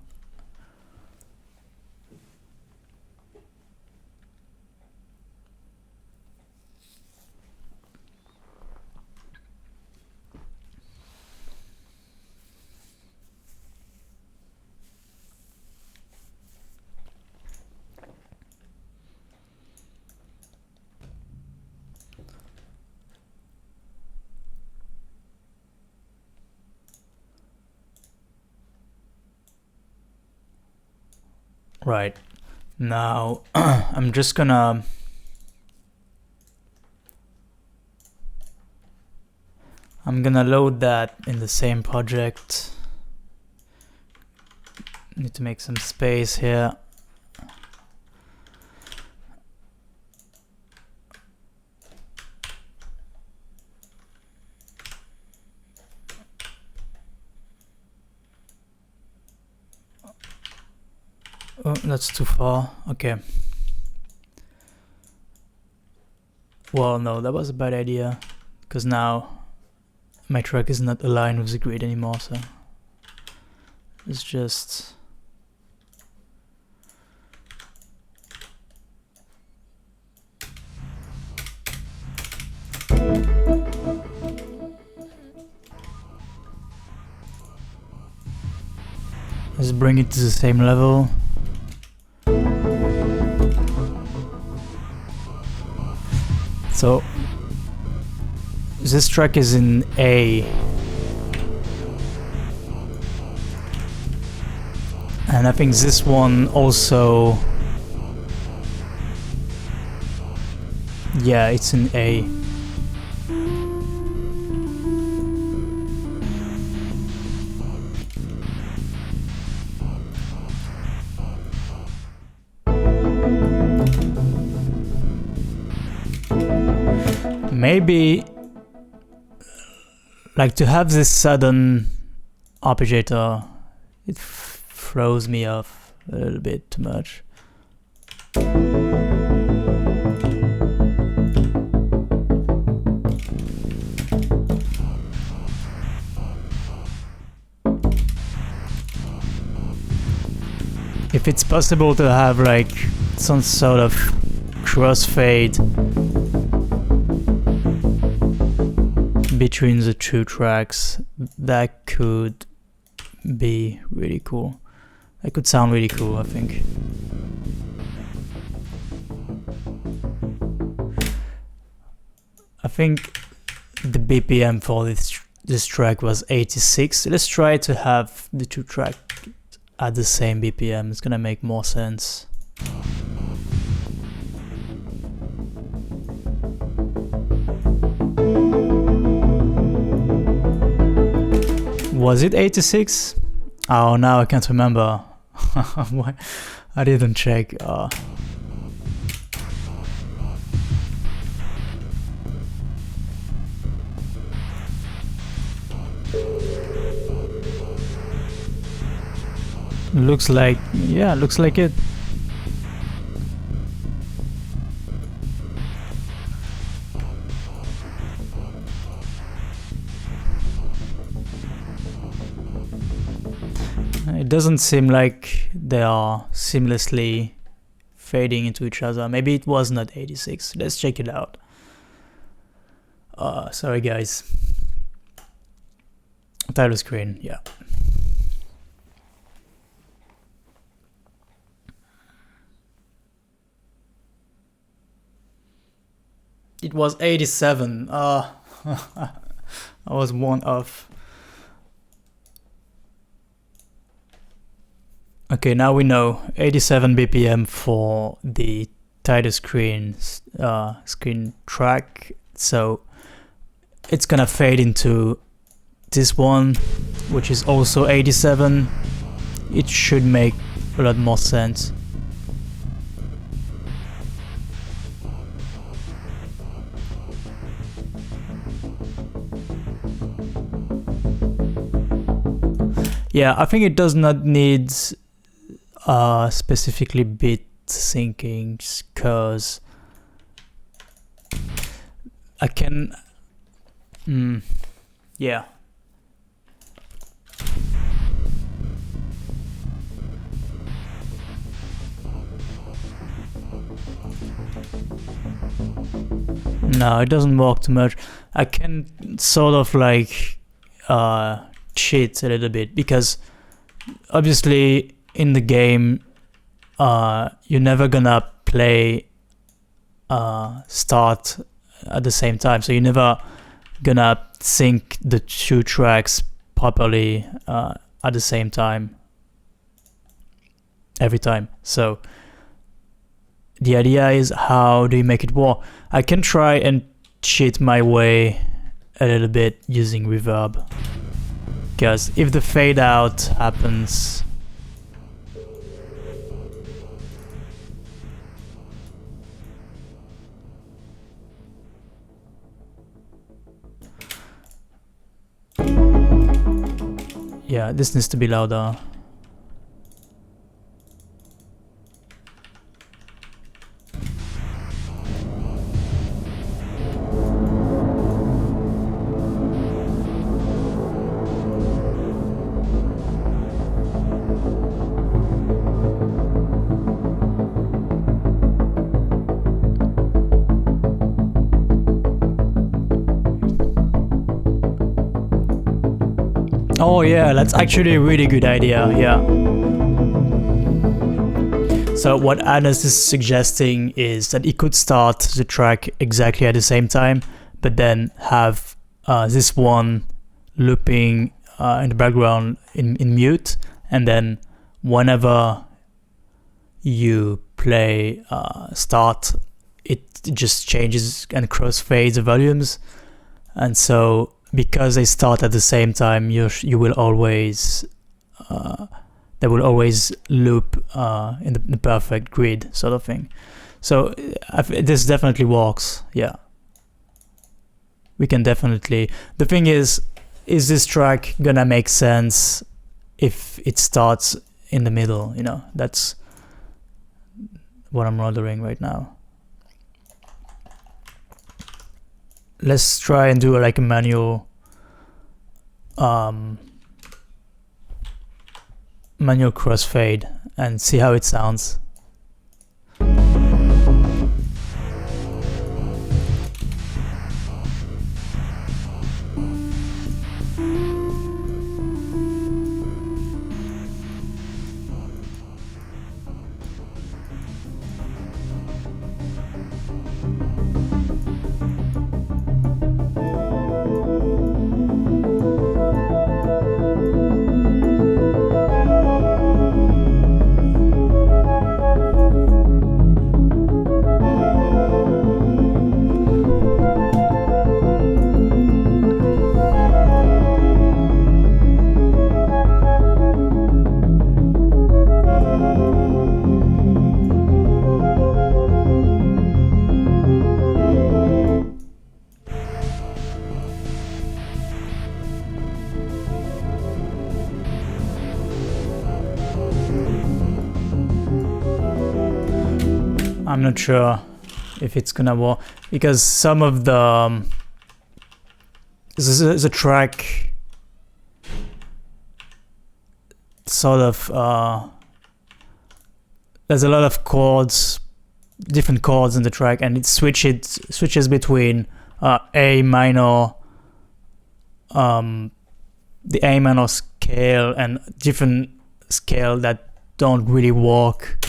Right, now I'm just gonna load that in the same project. Need to make some space here. Oh, that's too far. Okay. Well, no, that was a bad idea, because now my track is not aligned with the grid anymore, so it's just... Let's bring it to the same level. So this track is in A, and I think this one also, yeah, it's in A. Maybe, like, to have this sudden arpeggiator, it throws me off a little bit too much. If it's possible to have like some sort of crossfade between the two tracks, that could be really cool. That could sound really cool, I think. I think the BPM for this track was 86. Let's try to have the two tracks at the same BPM. It's gonna make more sense. Was it 86? Oh, now I can't remember. Why? I didn't check. Looks like, yeah, looks like it. It doesn't seem like they are seamlessly fading into each other. Maybe it was not 86. Let's check it out. Sorry guys. Title screen, yeah. It was 87. I was one off. Okay, now we know 87 BPM for the title screen track. So it's gonna fade into this one, which is also 87. It should make a lot more sense. Yeah, I think it does not need specifically beat syncing, because I can yeah. No, it doesn't work too much. I can sort of like cheat a little bit, because obviously in the game you're never gonna play start at the same time, so you're never gonna sync the two tracks properly at the same time every time. So the idea is, how do you make it work? I can try and cheat my way a little bit using reverb, because if the fade out happens, yeah, this needs to be louder. Oh yeah, that's actually a really good idea, yeah. So what Anas is suggesting is that he could start the track exactly at the same time, but then have this one looping in the background in mute, and then whenever you play start, it just changes and crossfades the volumes. And so because they start at the same time, you will always they will always loop in the perfect grid sort of thing. So this definitely works. Yeah, we can definitely. The thing is this track gonna make sense if it starts in the middle? You know, that's what I'm wondering right now. Let's try and do like a manual crossfade and see how it sounds. I'm not sure if it's gonna work, because some of the track sort of there's a lot of chords, different chords in the track, and it switches between A minor, the A minor scale, and different scale that don't really work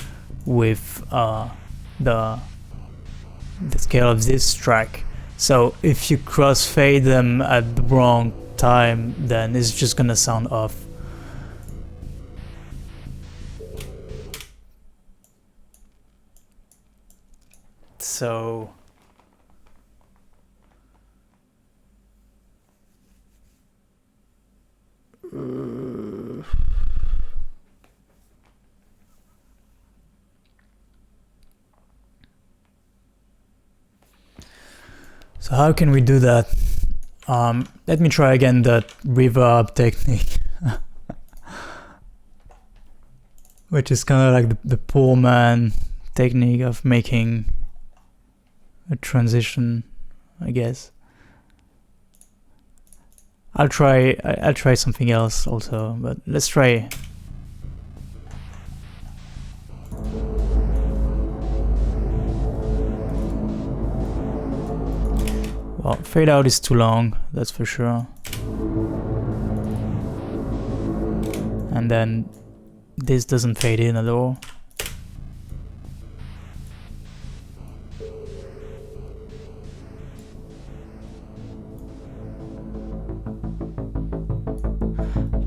with the scale of this track. So if you crossfade them at the wrong time, then it's just gonna sound off. So so how can we do that? Let me try again that reverb technique, which is kind of like the poor man technique of making a transition, I guess. I'll try something else also, but let's try. Well, fade out is too long, that's for sure. And then this doesn't fade in at all.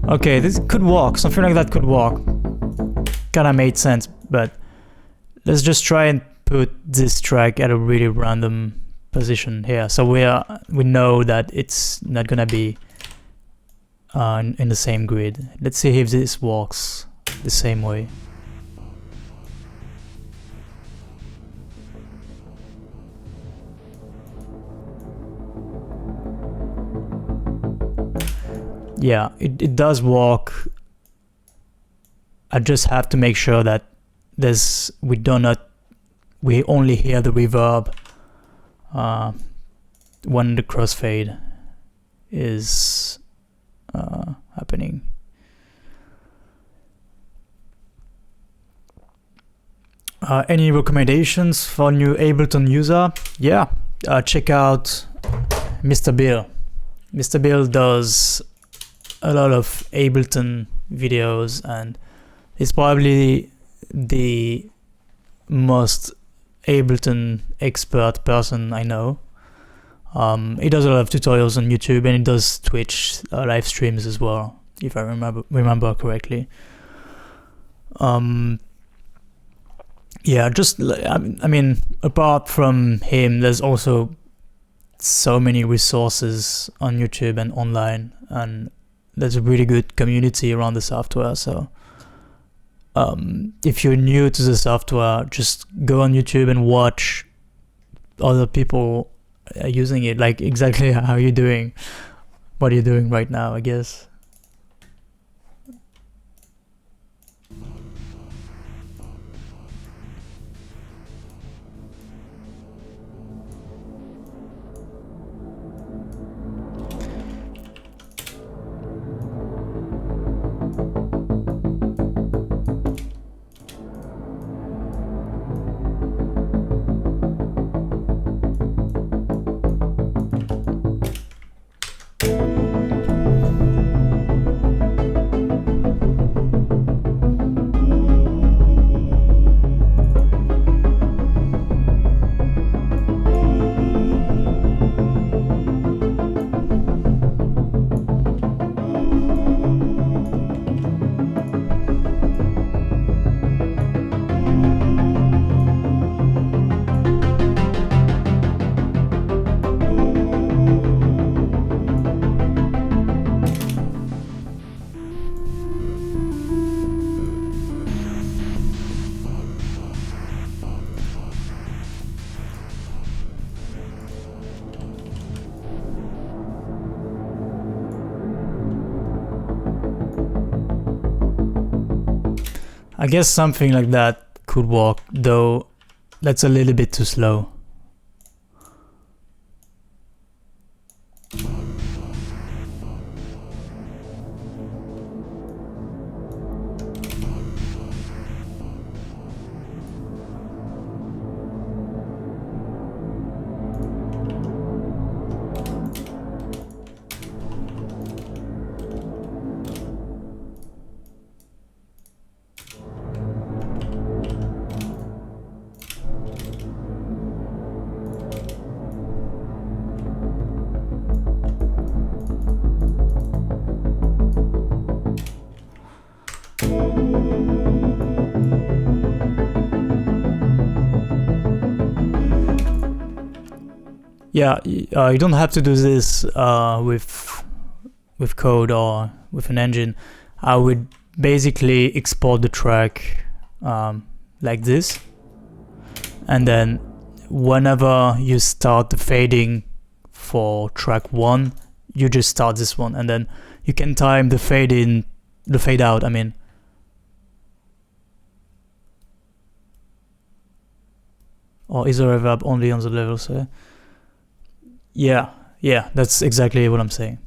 Okay, this could work, something like that could work. Kinda made sense, but let's just try and put this track at a really random position here, so we know that it's not gonna be in the same grid. Let's see if this works the same way. Yeah, it does work. I just have to make sure that we only hear the reverb when the crossfade is happening. Any recommendations for new Ableton user? Yeah, check out Mr. Bill. Mr. Bill does a lot of Ableton videos and he's probably the most Ableton expert person I know. He does a lot of tutorials on YouTube and he does Twitch live streams as well, if I remember correctly. Yeah, just I mean, apart from him, there's also so many resources on YouTube and online, and there's a really good community around the software. So if you're new to the software, just go on YouTube and watch other people using it, like exactly how you're doing, what are you doing right now, I guess. I guess something like that could work, though that's a little bit too slow. Yeah, you don't have to do this with code or with an engine. I would basically export the track like this, and then whenever you start the fading for track 1, you just start this one, and then you can time the fade in, the fade out, I mean. Or is the reverb only on the level, so yeah, that's exactly what I'm saying.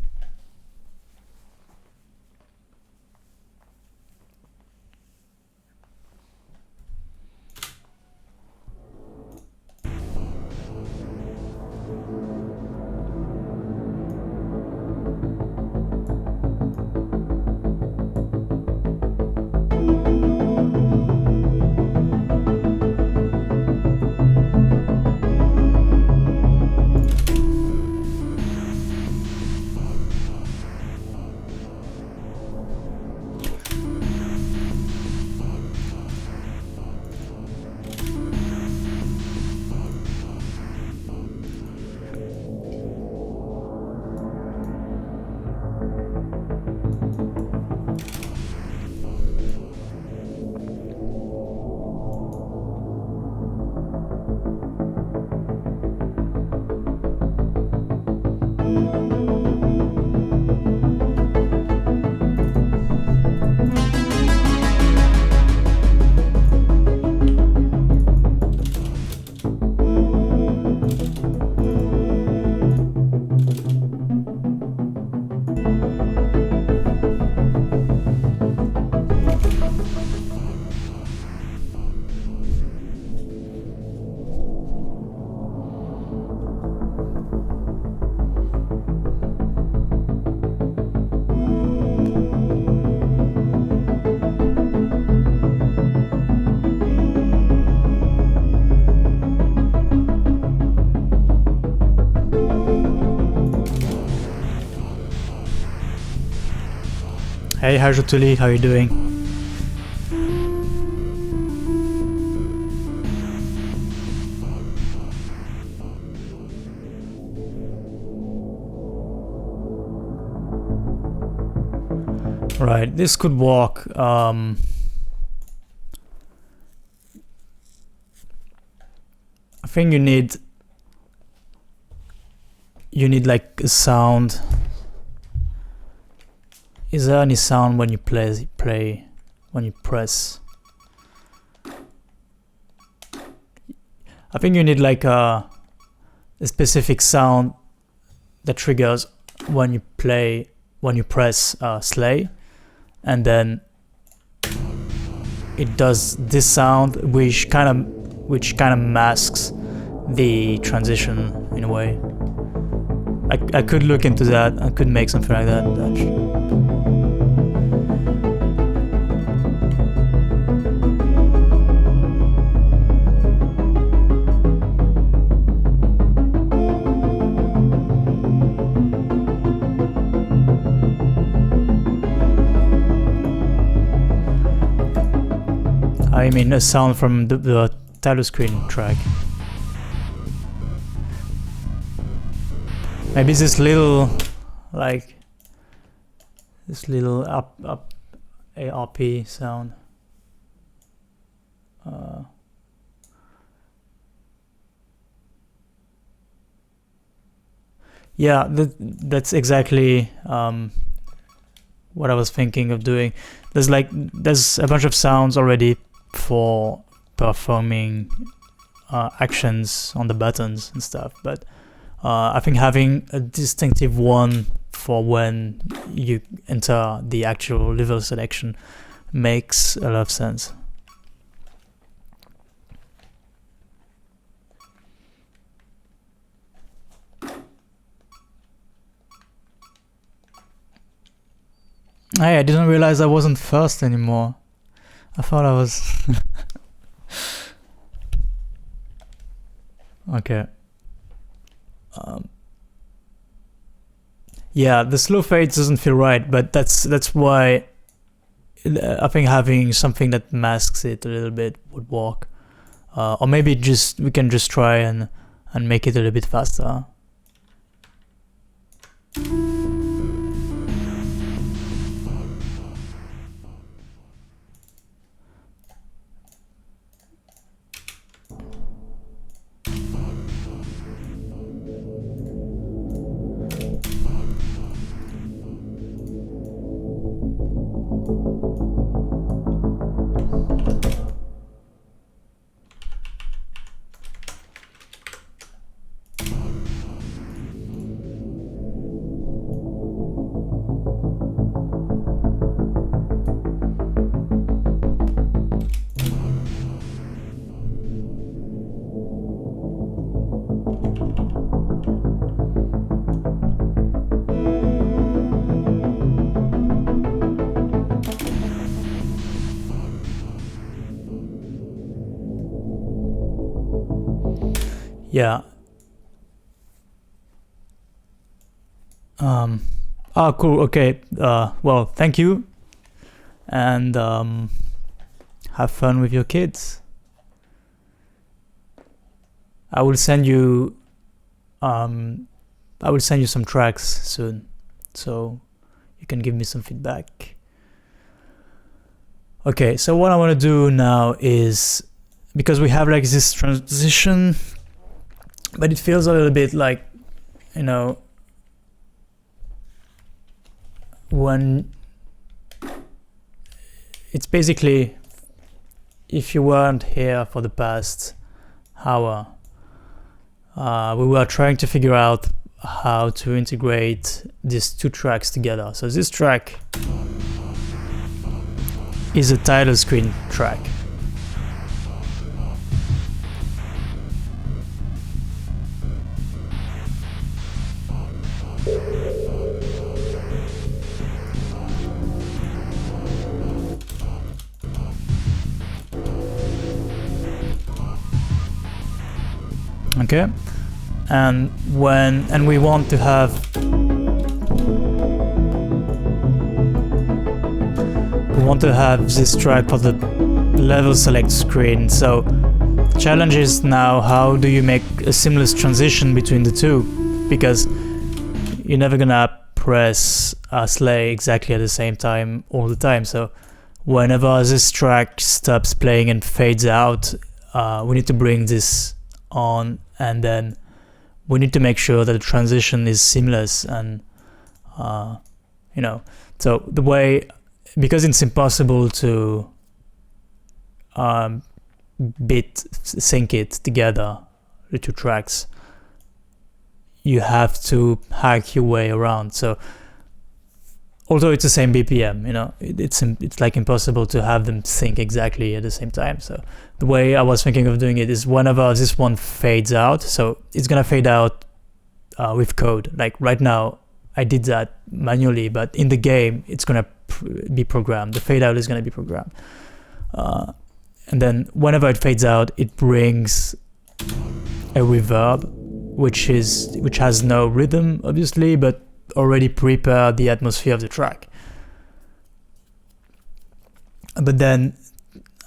Hey Hajutuli, how you doing? Right, this could work. I think you need like a sound. Is there any sound when you play when you press? I think you need like a specific sound that triggers when you press slay, and then it does this sound which kind of masks the transition in a way. I could look into that. I could make something like that. I mean a sound from the title screen track. Maybe this little, like, this little up ARP sound. Yeah, that's exactly what I was thinking of doing. There's a bunch of sounds already for performing actions on the buttons and stuff, but I think having a distinctive one for when you enter the actual level selection makes a lot of sense. Hey, I didn't realize I wasn't first anymore. I thought I was. Okay. Yeah, the slow fades doesn't feel right, but that's why I think having something that masks it a little bit would work. Or maybe we can just try and make it a little bit faster. Yeah. Oh, cool. Okay. Well, thank you, and have fun with your kids. I will send you some tracks soon, so you can give me some feedback. Okay, so what I want to do now is, because we have like this transition, but it feels a little bit like, you know, when it's basically, if you weren't here for the past hour, we were trying to figure out how to integrate these two tracks together. So this track is a title screen track. Okay, and we want to have this track for the level select screen. So the challenge is now, how do you make a seamless transition between the two, because you're never gonna press Slay exactly at the same time all the time. So whenever this track stops playing and fades out, we need to bring this on, and then we need to make sure that the transition is seamless. And you know, so the way, because it's impossible to bit sync it together, the two tracks, you have to hack your way around. So although it's the same BPM, you know, it's like impossible to have them sync exactly at the same time. So the way I was thinking of doing it is, whenever this one fades out, so it's gonna fade out with code. Like right now, I did that manually, but in the game, it's gonna be programmed. The fade out is gonna be programmed, and then whenever it fades out, it brings a reverb, which has no rhythm, obviously, but already prepared the atmosphere of the track. But then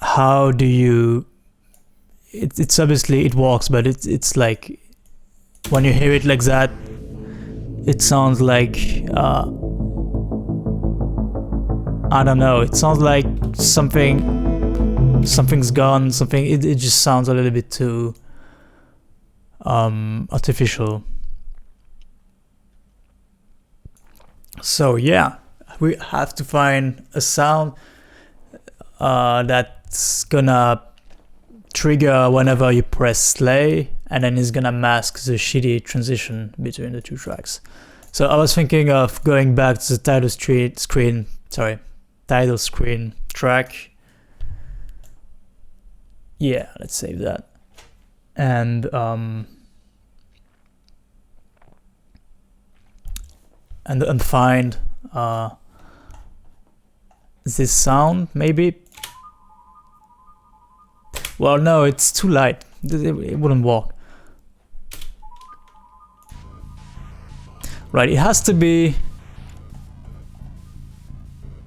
how do you, it's obviously, it works, but it's like, when you hear it like that, it sounds like I don't know, it sounds like something's gone, it just sounds a little bit too artificial. So yeah, we have to find a sound that's gonna trigger whenever you press Slay, and then it's gonna mask the shitty transition between the two tracks. So I was thinking of going back to the title screen track. Yeah, let's save that. And find this sound, maybe. Well, no, it's too light. It wouldn't work. Right, it has to be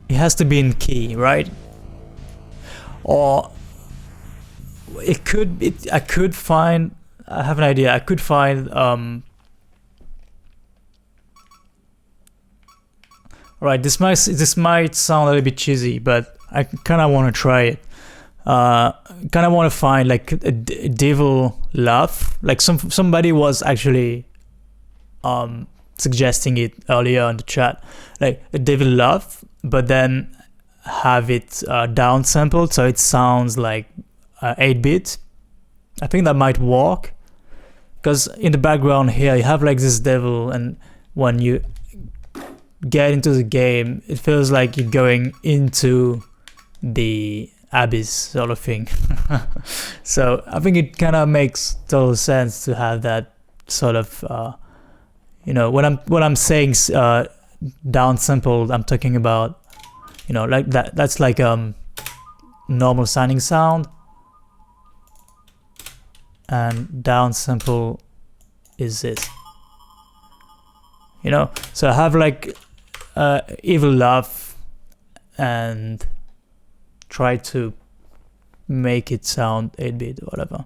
in key, right? Or it could be, I have an idea. I could find Alright, this might sound a little bit cheesy, but I kind of want to try it. Kind of want to find like a devil laugh. Like somebody was actually suggesting it earlier in the chat, like a devil laugh, but then have it downsampled so it sounds like 8-bit. I think that might work, because in the background here you have like this devil, and when you get into the game it feels like you're going into the abyss sort of thing. So I think it kind of makes total sense to have that sort of when I'm saying downsampled, I'm talking about like that's like normal sounding sound, and downsample is this. So I have like evil laugh and try to make it sound 8-bit or whatever.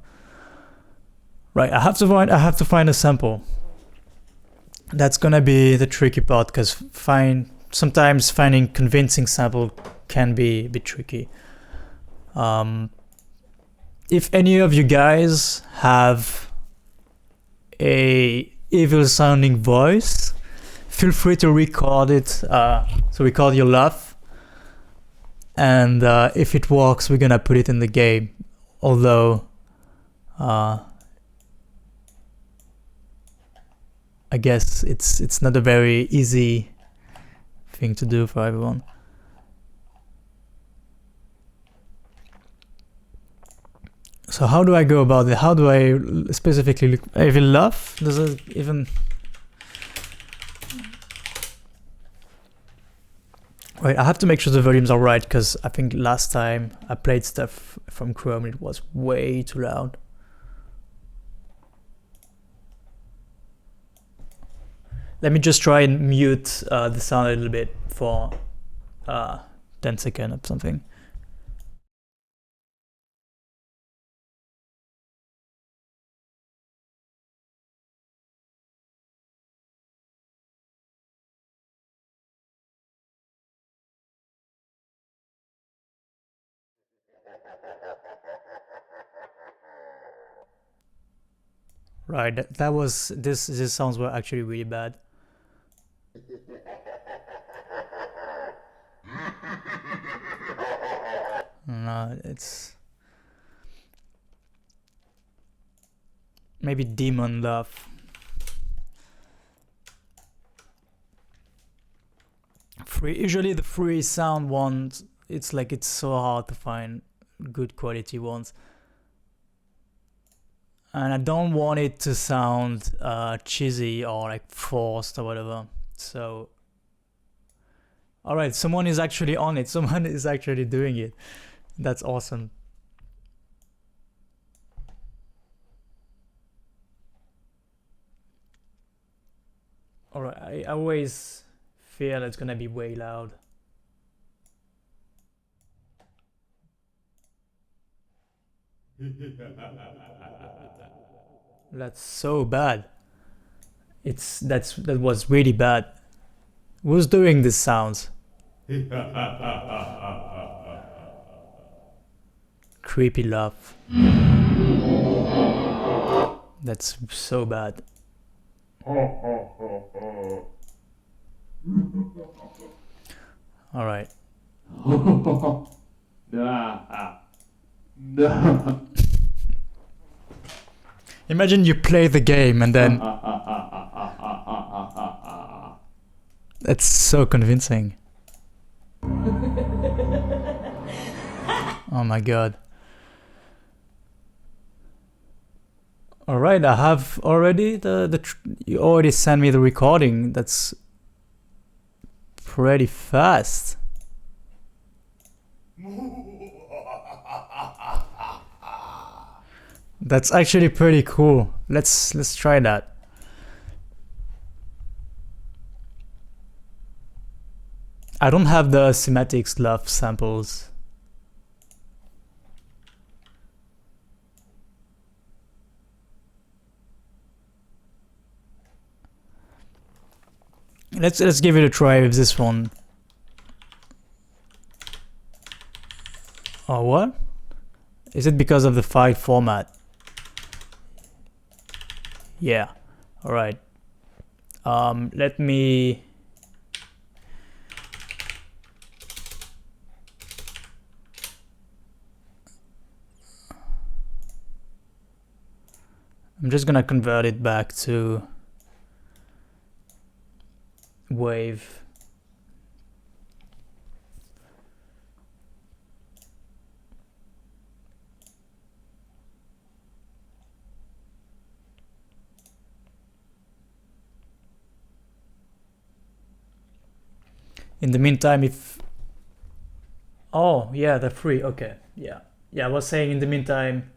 Right, I have to find a sample. That's gonna be the tricky part, because sometimes finding convincing sample can be a bit tricky. If any of you guys have a evil sounding voice, feel free to record it. So record your laugh, and if it works, we're gonna put it in the game. Although I guess it's not a very easy thing to do for everyone. So how do I go about it? How do I specifically look? Evil laugh? Does it even... Wait, I have to make sure the volumes are right, because I think last time I played stuff from Chrome it was way too loud. Let me just try and mute the sound a little bit for 10 seconds or something. Right, that was this sounds were actually really bad. No, it's maybe demon laugh. Usually the free sound ones, it's like it's so hard to find good quality ones, and I don't want it to sound cheesy or like forced or whatever. So alright, someone is actually on it. Someone is actually doing it. That's awesome. Alright, I always feel it's gonna be way loud. That's so bad. That was really bad. Who's doing these sounds? Creepy laugh. That's so bad. All right. Imagine you play the game and then that's so convincing. Oh my god. All right, I have already you already sent me the recording. That's pretty fast. That's actually pretty cool. Let's try that. I don't have the Semantics Love samples. Let's give it a try with this one. Oh, what? Is it because of the file format? Yeah. All right. Let me. I'm just gonna convert it back to wave. In the meantime, if... Oh, yeah, they're free. Okay, yeah. Yeah, I was saying in the meantime,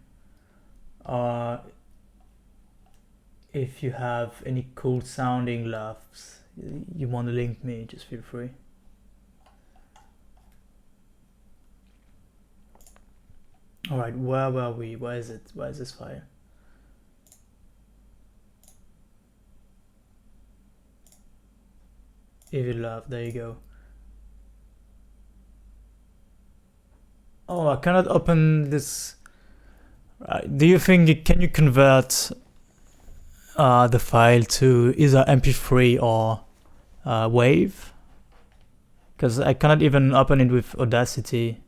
if you have any cool sounding laughs you want to link me, just feel free. All right, where were we? Where is it? Where is this file? Evil laugh, there you go. Oh, I cannot open this. Do you think can you convert the file to either MP3 or WAV? Because I cannot even open it with Audacity.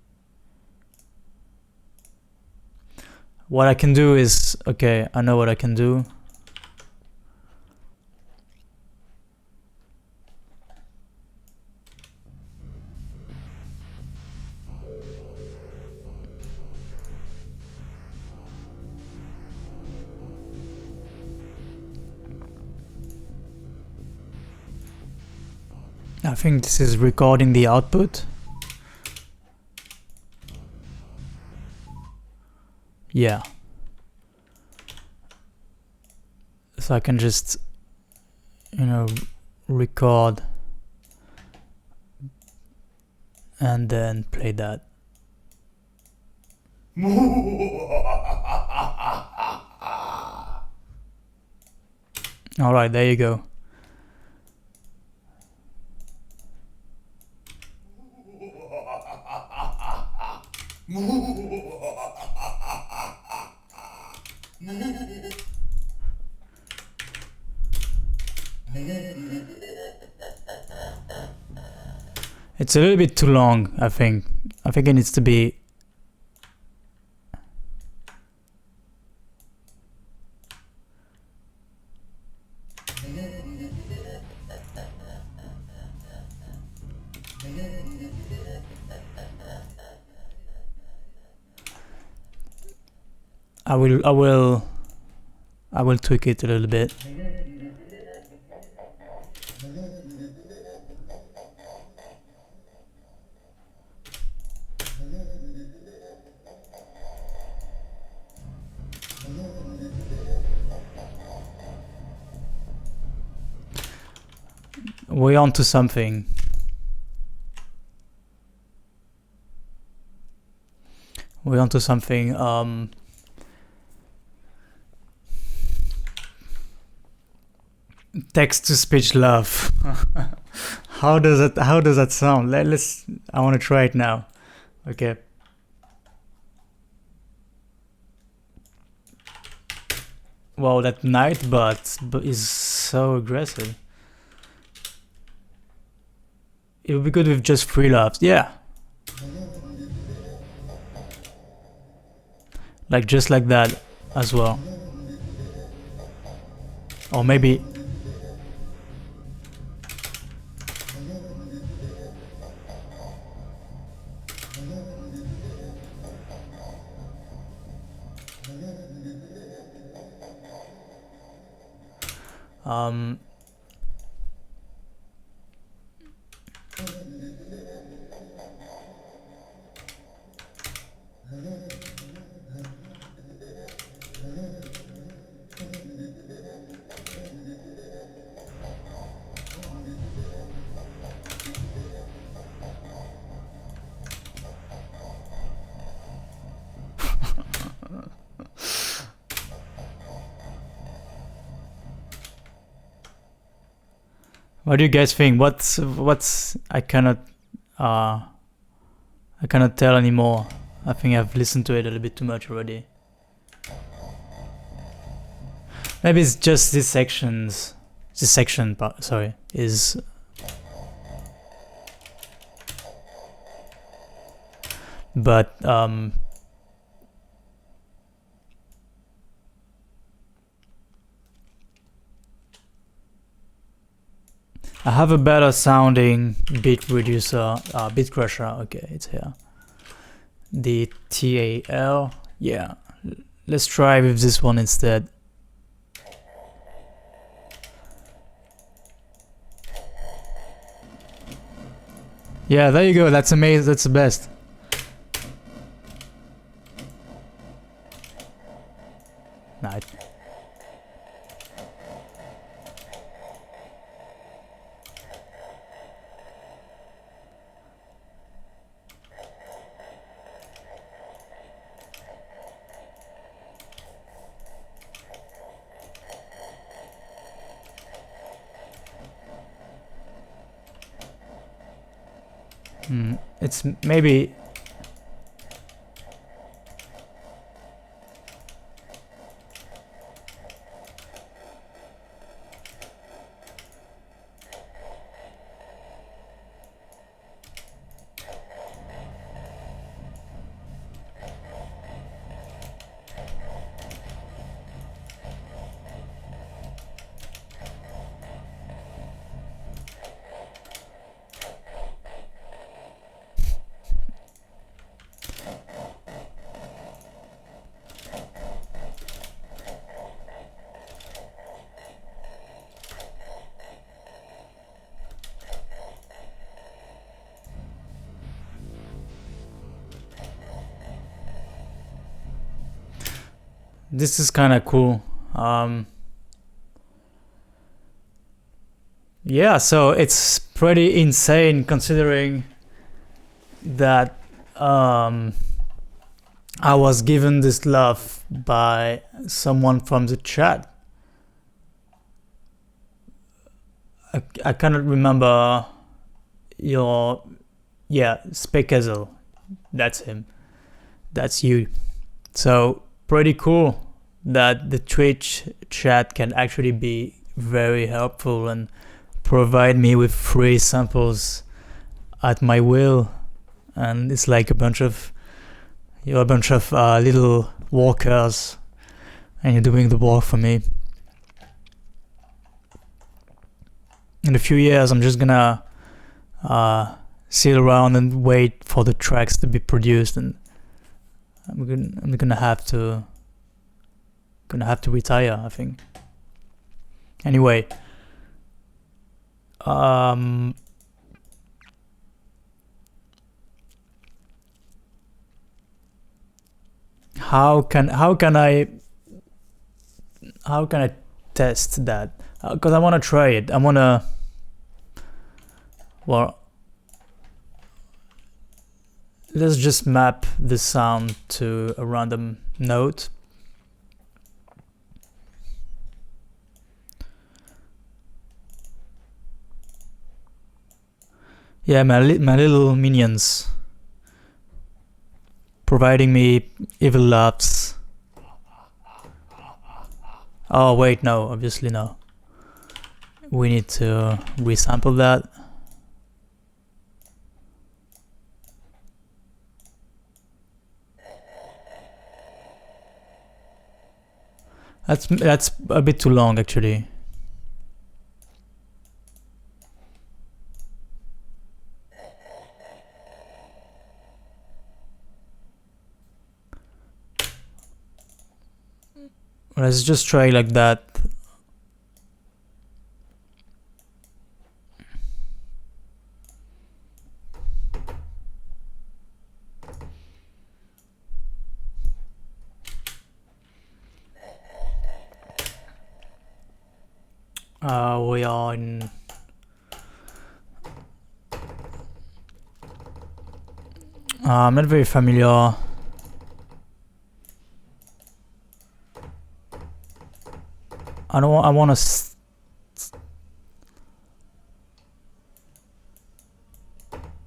What I can do is, okay, I know what I can do. I think this is recording the output. Yeah. So I can just, you know, record and then play that. All right, there you go. It's a little bit too long, I think. I think it needs to be... I will tweak it a little bit. We're on to something. We're on to something. Text to speech love. How does that sound? I want to try it now. Okay. Wow, that night but is so aggressive. It would be good with just 3 laughs. Yeah. Like just like that as well. Or maybe... What do you guys think? What's I cannot tell anymore. I think I've listened to it a little bit too much already. Maybe it's just this section part, sorry, is... But, I have a better sounding beat reducer, beat crusher. Okay, it's here. The TAL. Yeah, let's try with this one instead. Yeah, there you go. That's amazing. That's the best. Nice. It's maybe... This is kind of cool. Yeah, so it's pretty insane considering that I was given this love by someone from the chat. I cannot remember your... Yeah, Spekezel. That's him. That's you. So pretty cool that the Twitch chat can actually be very helpful and provide me with free samples at my will. And it's like a bunch of little workers, and you're doing the work for me. In a few years, I'm just gonna sit around and wait for the tracks to be produced, and I'm gonna have to retire, I think. Anyway, how can I test that? Because I want to try it. I want to... Well, let's just map the sound to a random note. Yeah, my little minions providing me evil laughs. Oh wait, no, obviously no. We need to resample that. That's a bit too long, actually. Let's just try like that. We are in... I'm not very familiar. I want to...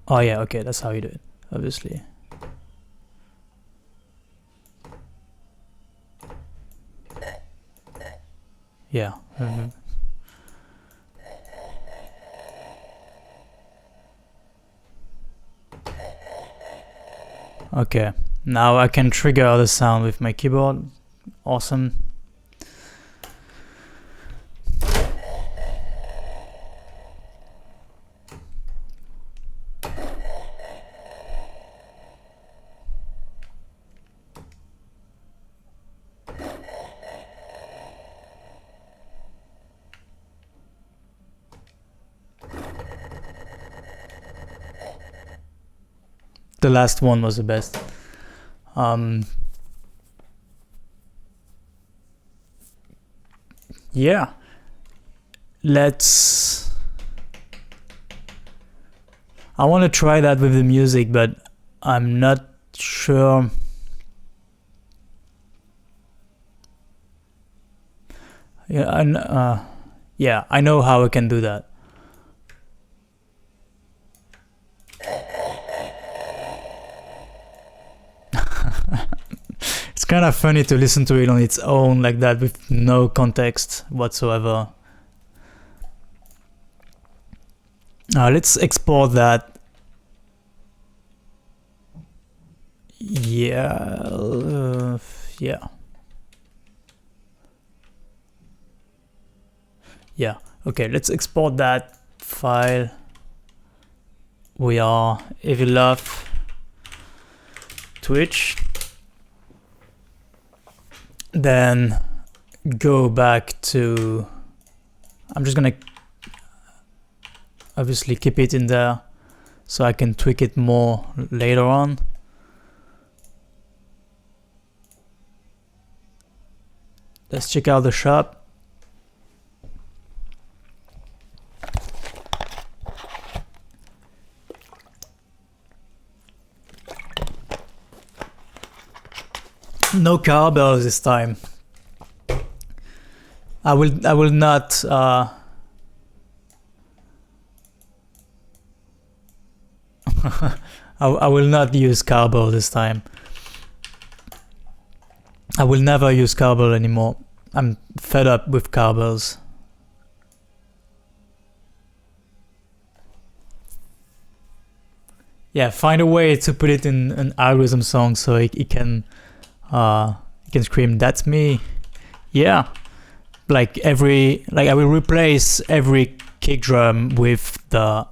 Oh yeah, okay, that's how you do it, obviously. Yeah. Okay, now I can trigger the sound with my keyboard. Awesome. The last one was the best. Yeah. I want to try that with the music, but I'm not sure. Yeah, I know how I can do that. It's kind of funny to listen to it on its own like that with no context whatsoever. Let's export that. Yeah. Yeah. Okay, let's export that file. We are Evil Love Twitch. Then go back to, I'm just gonna obviously keep it in there so I can tweak it more later on. Let's check out the shop. No cowbells this time. I will not I will not use cowbell this time. I will never use cowbell anymore. I'm fed up with cowbells. Yeah, find a way to put it in an algorithm song so it can scream, "That's me." Yeah, like I will replace every kick drum with the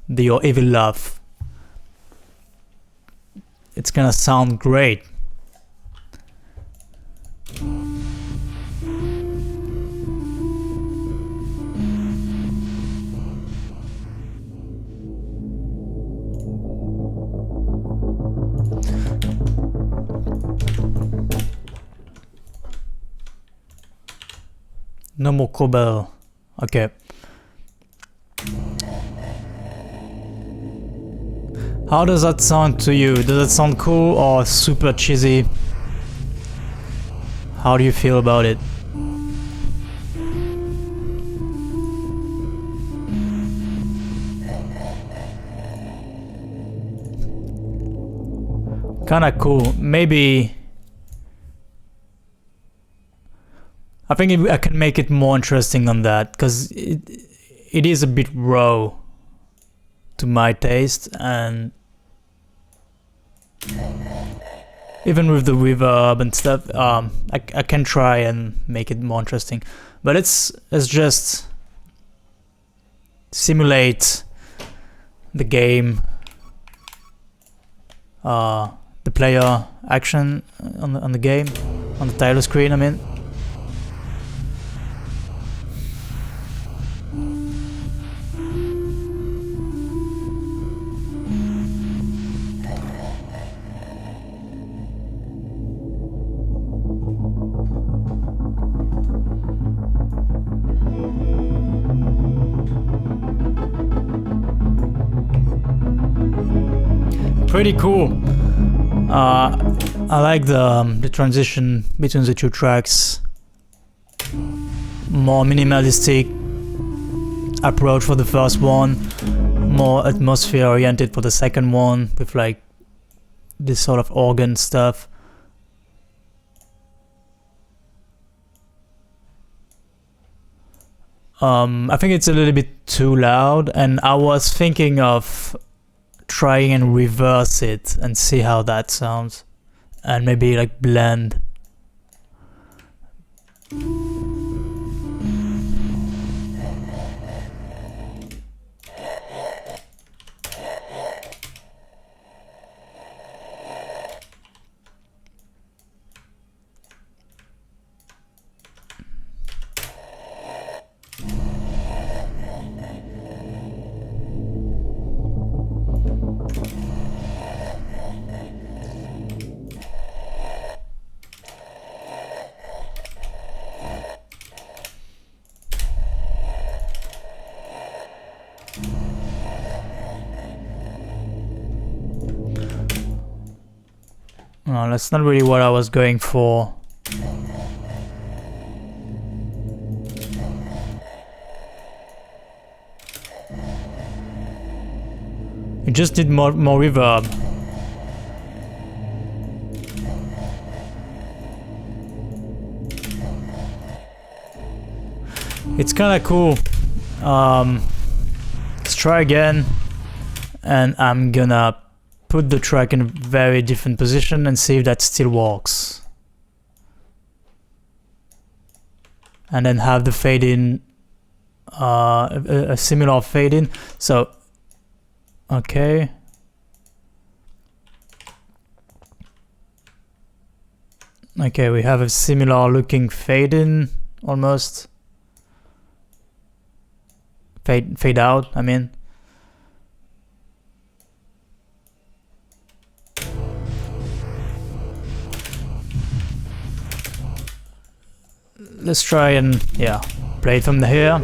Your Evil Love. It's gonna sound great. No more cowbell. Okay. How does that sound to you? Does it sound cool or super cheesy? How do you feel about it? Kinda cool. Maybe I think I can make it more interesting than that, because it is a bit raw to my taste, and even with the reverb and stuff, I can try and make it more interesting. But let's just simulate the game, the player action on the game, on the title screen, I mean. Pretty cool. I like the transition between the two tracks. More minimalistic approach for the first one, more atmosphere oriented for the second one, with like this sort of organ stuff. I think it's a little bit too loud, and I was thinking of trying and reverse it and see how that sounds, and maybe like blend. No, that's not really what I was going for. You just need more reverb. It's kind of cool. Let's try again, and I'm gonna put the track in a very different position and see if that still works. And then have the fade in, a similar fade in. So, okay. Okay, we have a similar looking fade in, almost. Fade out, I mean. Let's try and, yeah, play it from here.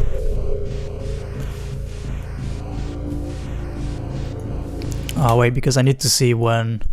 Oh wait, because I need to see when.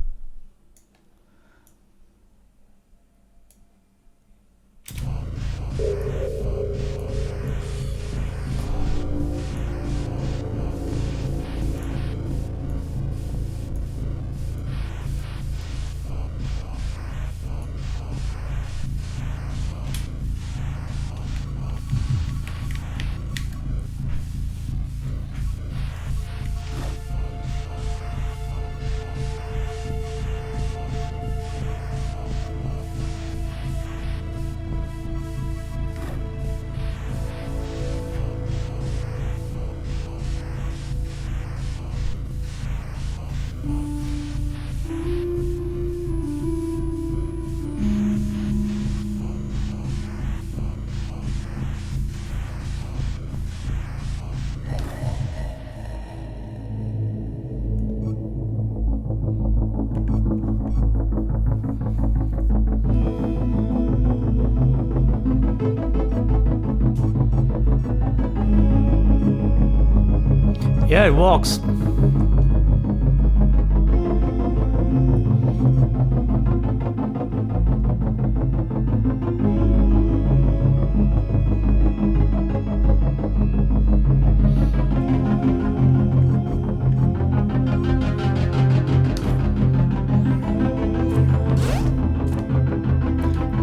Yeah, it works.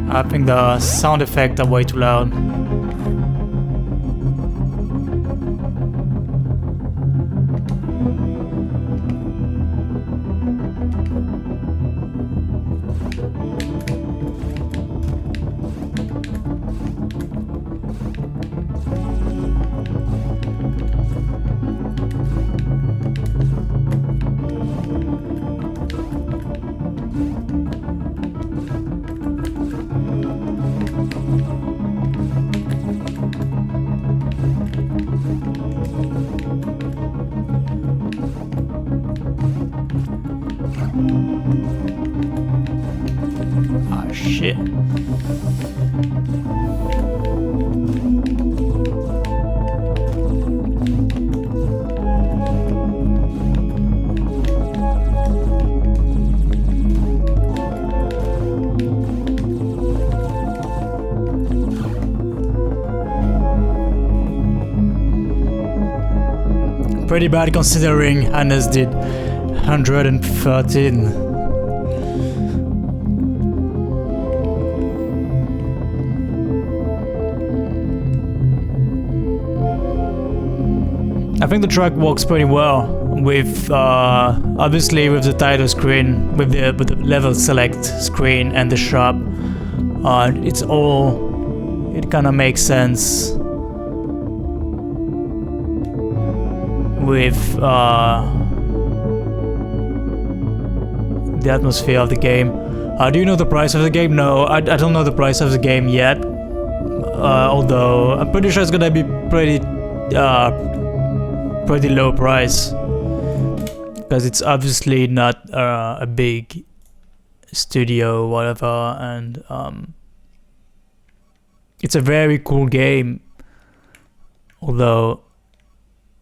I think the sound effects are way too loud. Ah, shit. Pretty bad considering Hannes did 113. I think the track works pretty well with obviously with the title screen, with the level select screen and the shop. It kind of makes sense with the atmosphere of the game. Do you know the price of the game? No, I don't know the price of the game yet. Although I'm pretty sure it's gonna be pretty low price, because it's obviously not a big studio, whatever, and it's a very cool game. Although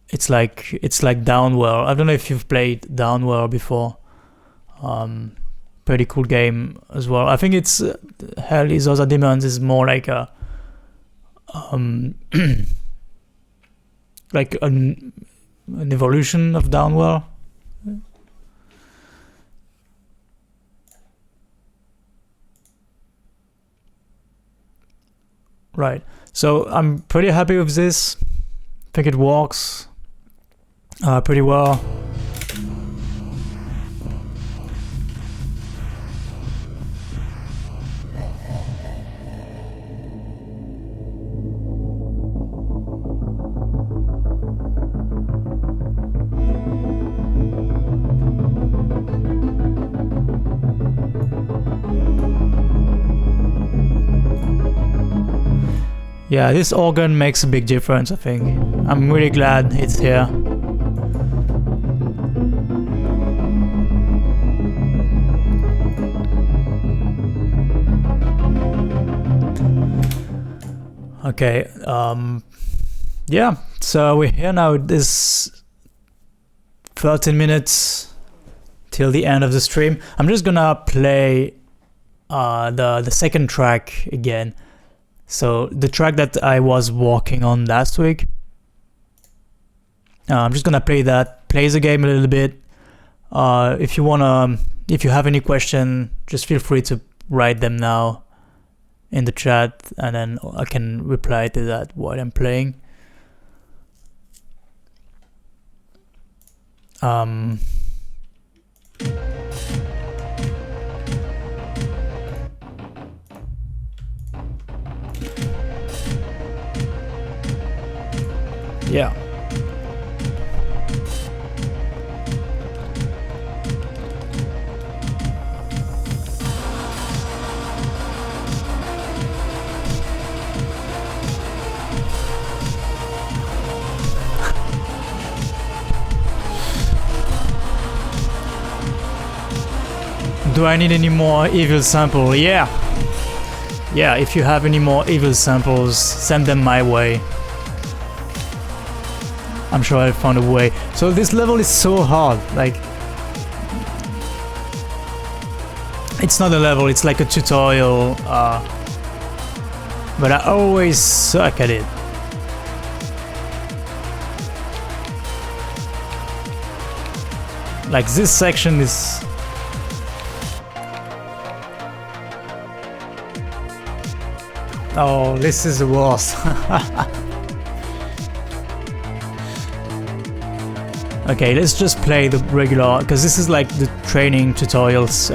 it's like Downwell. I don't know if you've played Downwell before. Pretty cool game as well. I think it's Hell is Other Demons is more like a like an evolution of Downwell. Right. So I'm pretty happy with this. I think it works pretty well. Yeah, this organ makes a big difference, I think. I'm really glad it's here. Okay, yeah, so we're here now. This 13 minutes till the end of the stream. I'm just gonna play the second track again. So the track that I was working on last week, I'm just gonna play that, play the game a little bit. If you have any question, just feel free to write them now in the chat, and then I can reply to that while I'm playing. Yeah. Do I need any more evil sample? Yeah. Yeah, if you have any more evil samples, send them my way. I'm sure I'll find a way. So this level is so hard, like... It's not a level, it's like a tutorial, but I always suck at it. Like this section is... Oh, this is the worst. Okay, let's just play the regular, because this is like the training tutorials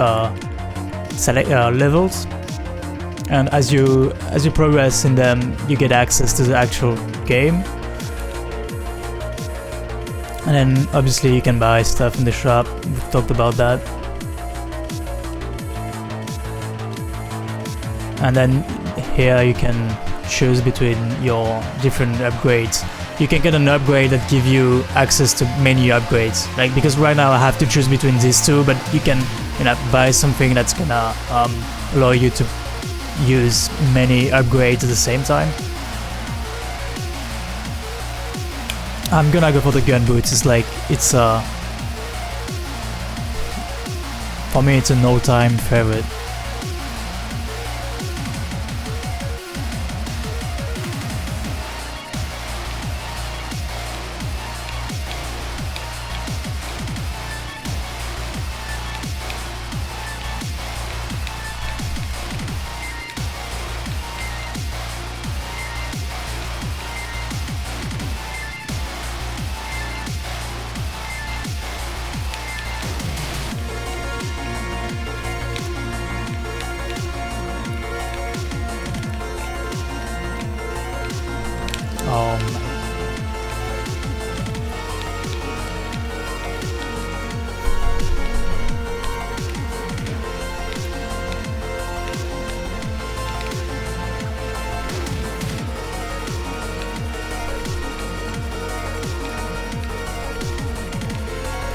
levels, and as you progress in them, you get access to the actual game, and then obviously you can buy stuff in the shop. We've talked about that, and then here you can choose between your different upgrades. You can get an upgrade that give you access to many upgrades. Like, because right now I have to choose between these two, but you can, buy something that's gonna allow you to use many upgrades at the same time. I'm gonna go for the gun boots. It's like, for me it's an all-time favorite.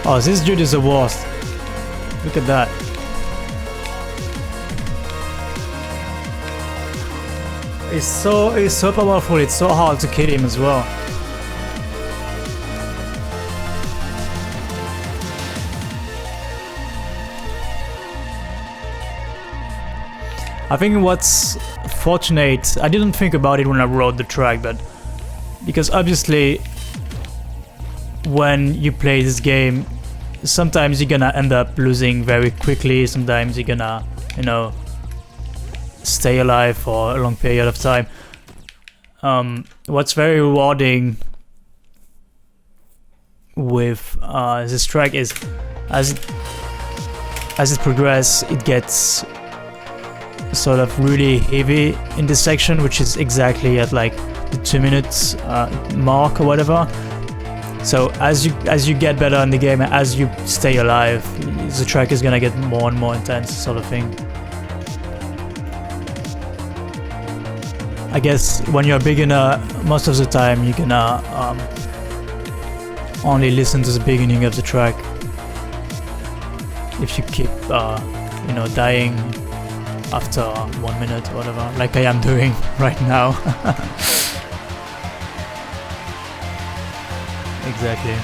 Oh, this dude is the worst. Look at that. He's so powerful, it's so hard to kill him as well. I think what's fortunate, I didn't think about it when I wrote the track, but because obviously when you play this game, sometimes you're gonna end up losing very quickly, sometimes you're gonna, you know, stay alive for a long period of time. What's very rewarding with this track is as it progresses, it gets sort of really heavy in this section, which is exactly at like the 2 minutes mark or whatever. So as you get better in the game, as you stay alive, the track is gonna get more and more intense, sort of thing. I guess when you're a beginner, most of the time you're gonna only listen to the beginning of the track. If you keep, you know, dying after 1 minute or whatever, like I am doing right now. Exactly.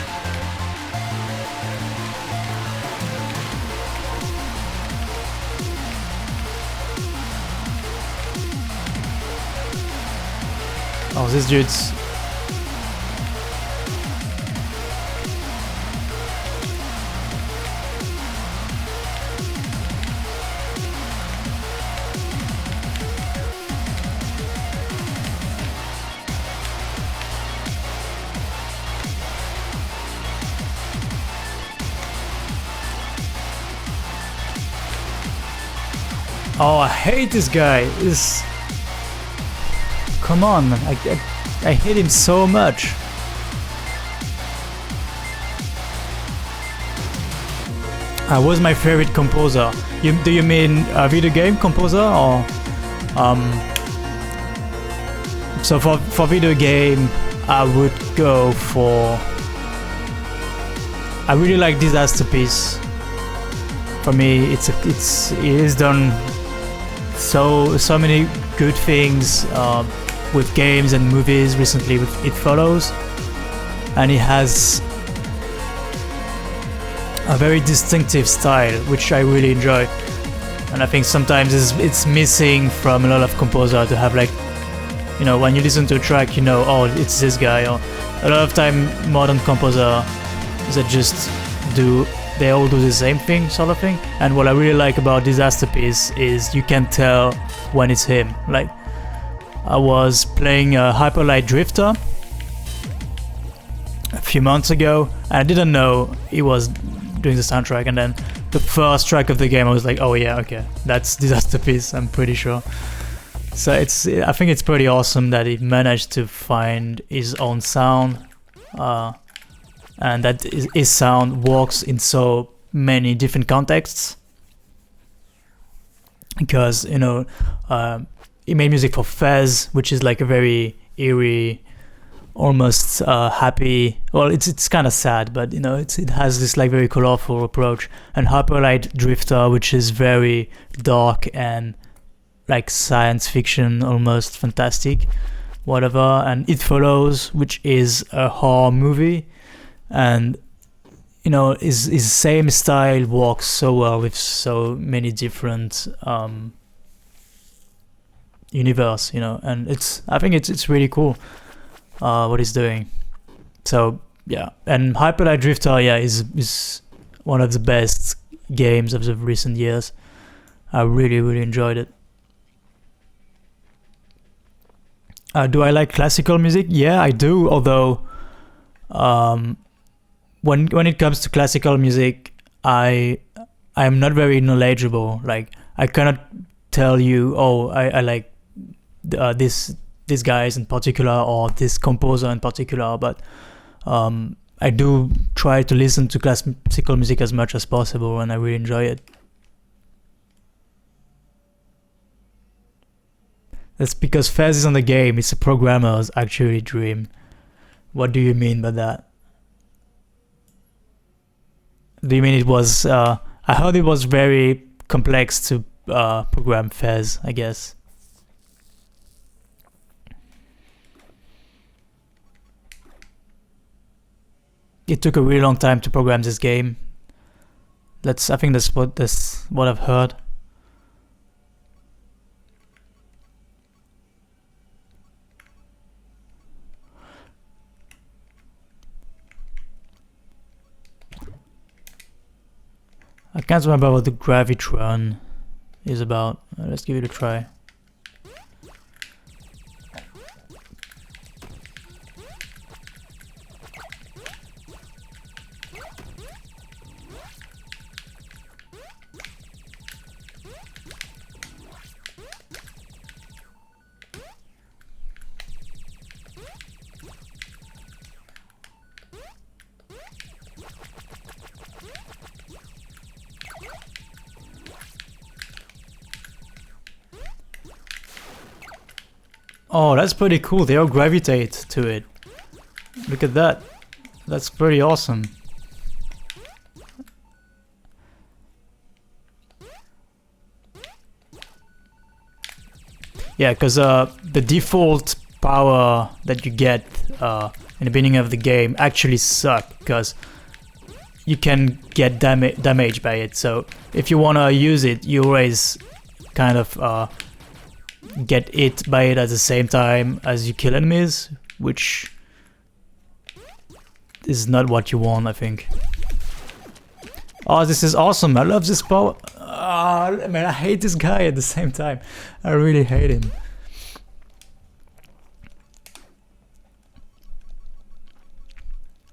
Oh, this dude's... Oh, I hate this guy. Come on, man. I hate him so much. I was my favorite composer. Do you mean a video game composer or so for video game I would go for, I really like Disaster Piece. For me it is done so many good things with games and movies. Recently with It Follows, and it has a very distinctive style which I really enjoy, and I think sometimes it's missing from a lot of composers to have, like, you know, when you listen to a track, you know, oh, it's this guy. Or a lot of time modern composers they all do the same thing, sort of thing. And what I really like about Disaster Piece is you can tell when it's him. Like, I was playing Hyper Light Drifter a few months ago, and I didn't know he was doing the soundtrack, and then the first track of the game I was like, oh yeah, okay, that's Disaster Piece, I'm pretty sure. So I think it's pretty awesome that he managed to find his own sound, and that his sound works in so many different contexts. Because, you know, he made music for Fez, which is like a very eerie, almost happy. Well, it's kind of sad, but you know, it has this like very colorful approach. And Hyperlight Drifter, which is very dark and like science fiction, almost fantastic, whatever. And It Follows, which is a horror movie, and you know, his same style works so well with so many different universe, you know, and I think it's really cool what he's doing. So yeah, and Hyperlight Drifter, yeah, is one of the best games of the recent years. I really enjoyed it. Do I like classical music? Yeah, I do. Although, when it comes to classical music, I am not very knowledgeable. Like, I cannot tell you, oh, I like this guys in particular or this composer in particular, but I do try to listen to classical music as much as possible, and I really enjoy it. That's because Fez is on the game. It's a programmer's actually dream. What do you mean by that? Do you mean it was? I heard it was very complex to program Fez, I guess. It took a really long time to program this game. I think that's what I've heard. I can't remember what the Gravitron is about. Let's give it a try. Oh, that's pretty cool. They all gravitate to it. Look at that. That's pretty awesome. Yeah, because the default power that you get in the beginning of the game actually suck, because you can get damaged by it. So if you want to use it, you always kind of get hit by it at the same time as you kill enemies, which is not what you want, I think. Oh, this is awesome. I love this power. Oh, man, I hate this guy at the same time. I really hate him.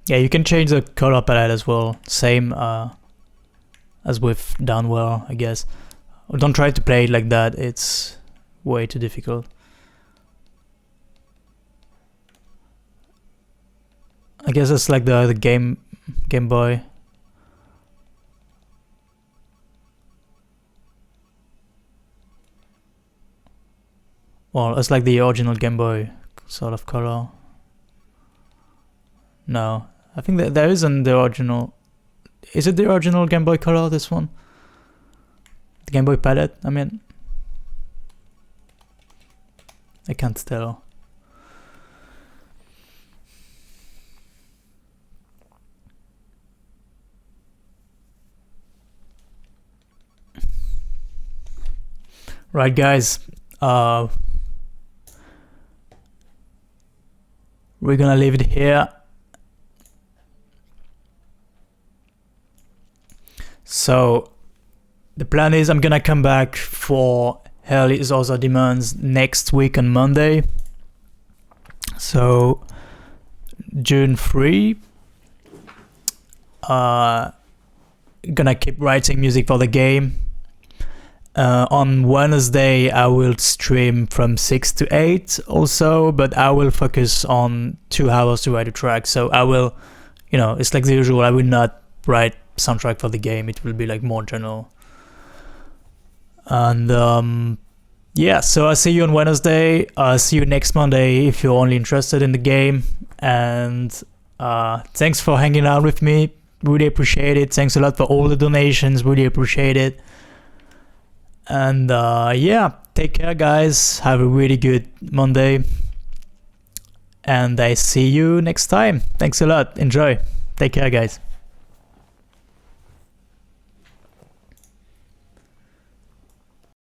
Yeah, you can change the color palette as well. Same as with Downwell, I guess. Don't try to play it like that. It's way too difficult. I guess it's like the Game Boy. Well, it's like the original Game Boy sort of color. No, I think that there isn't the original. Is it the original Game Boy color, this one? The Game Boy palette, I mean. I can't tell. Right, guys. We're gonna leave it here. So the plan is I'm gonna come back for Hell is Other Demons next week on Monday. So June 3. Gonna keep writing music for the game. On Wednesday I will stream from 6 to 8 also, but I will focus on 2 hours to write a track. So I will, you know, it's like the usual, I will not write soundtrack for the game. It will be like more general. And yeah, so I'll see you on Wednesday. I'll see you next Monday if you're only interested in the game. And thanks for hanging out with me. Really appreciate it. Thanks a lot for all the donations. Really appreciate it. And yeah, take care, guys. Have a really good Monday. And I see you next time. Thanks a lot. Enjoy. Take care, guys.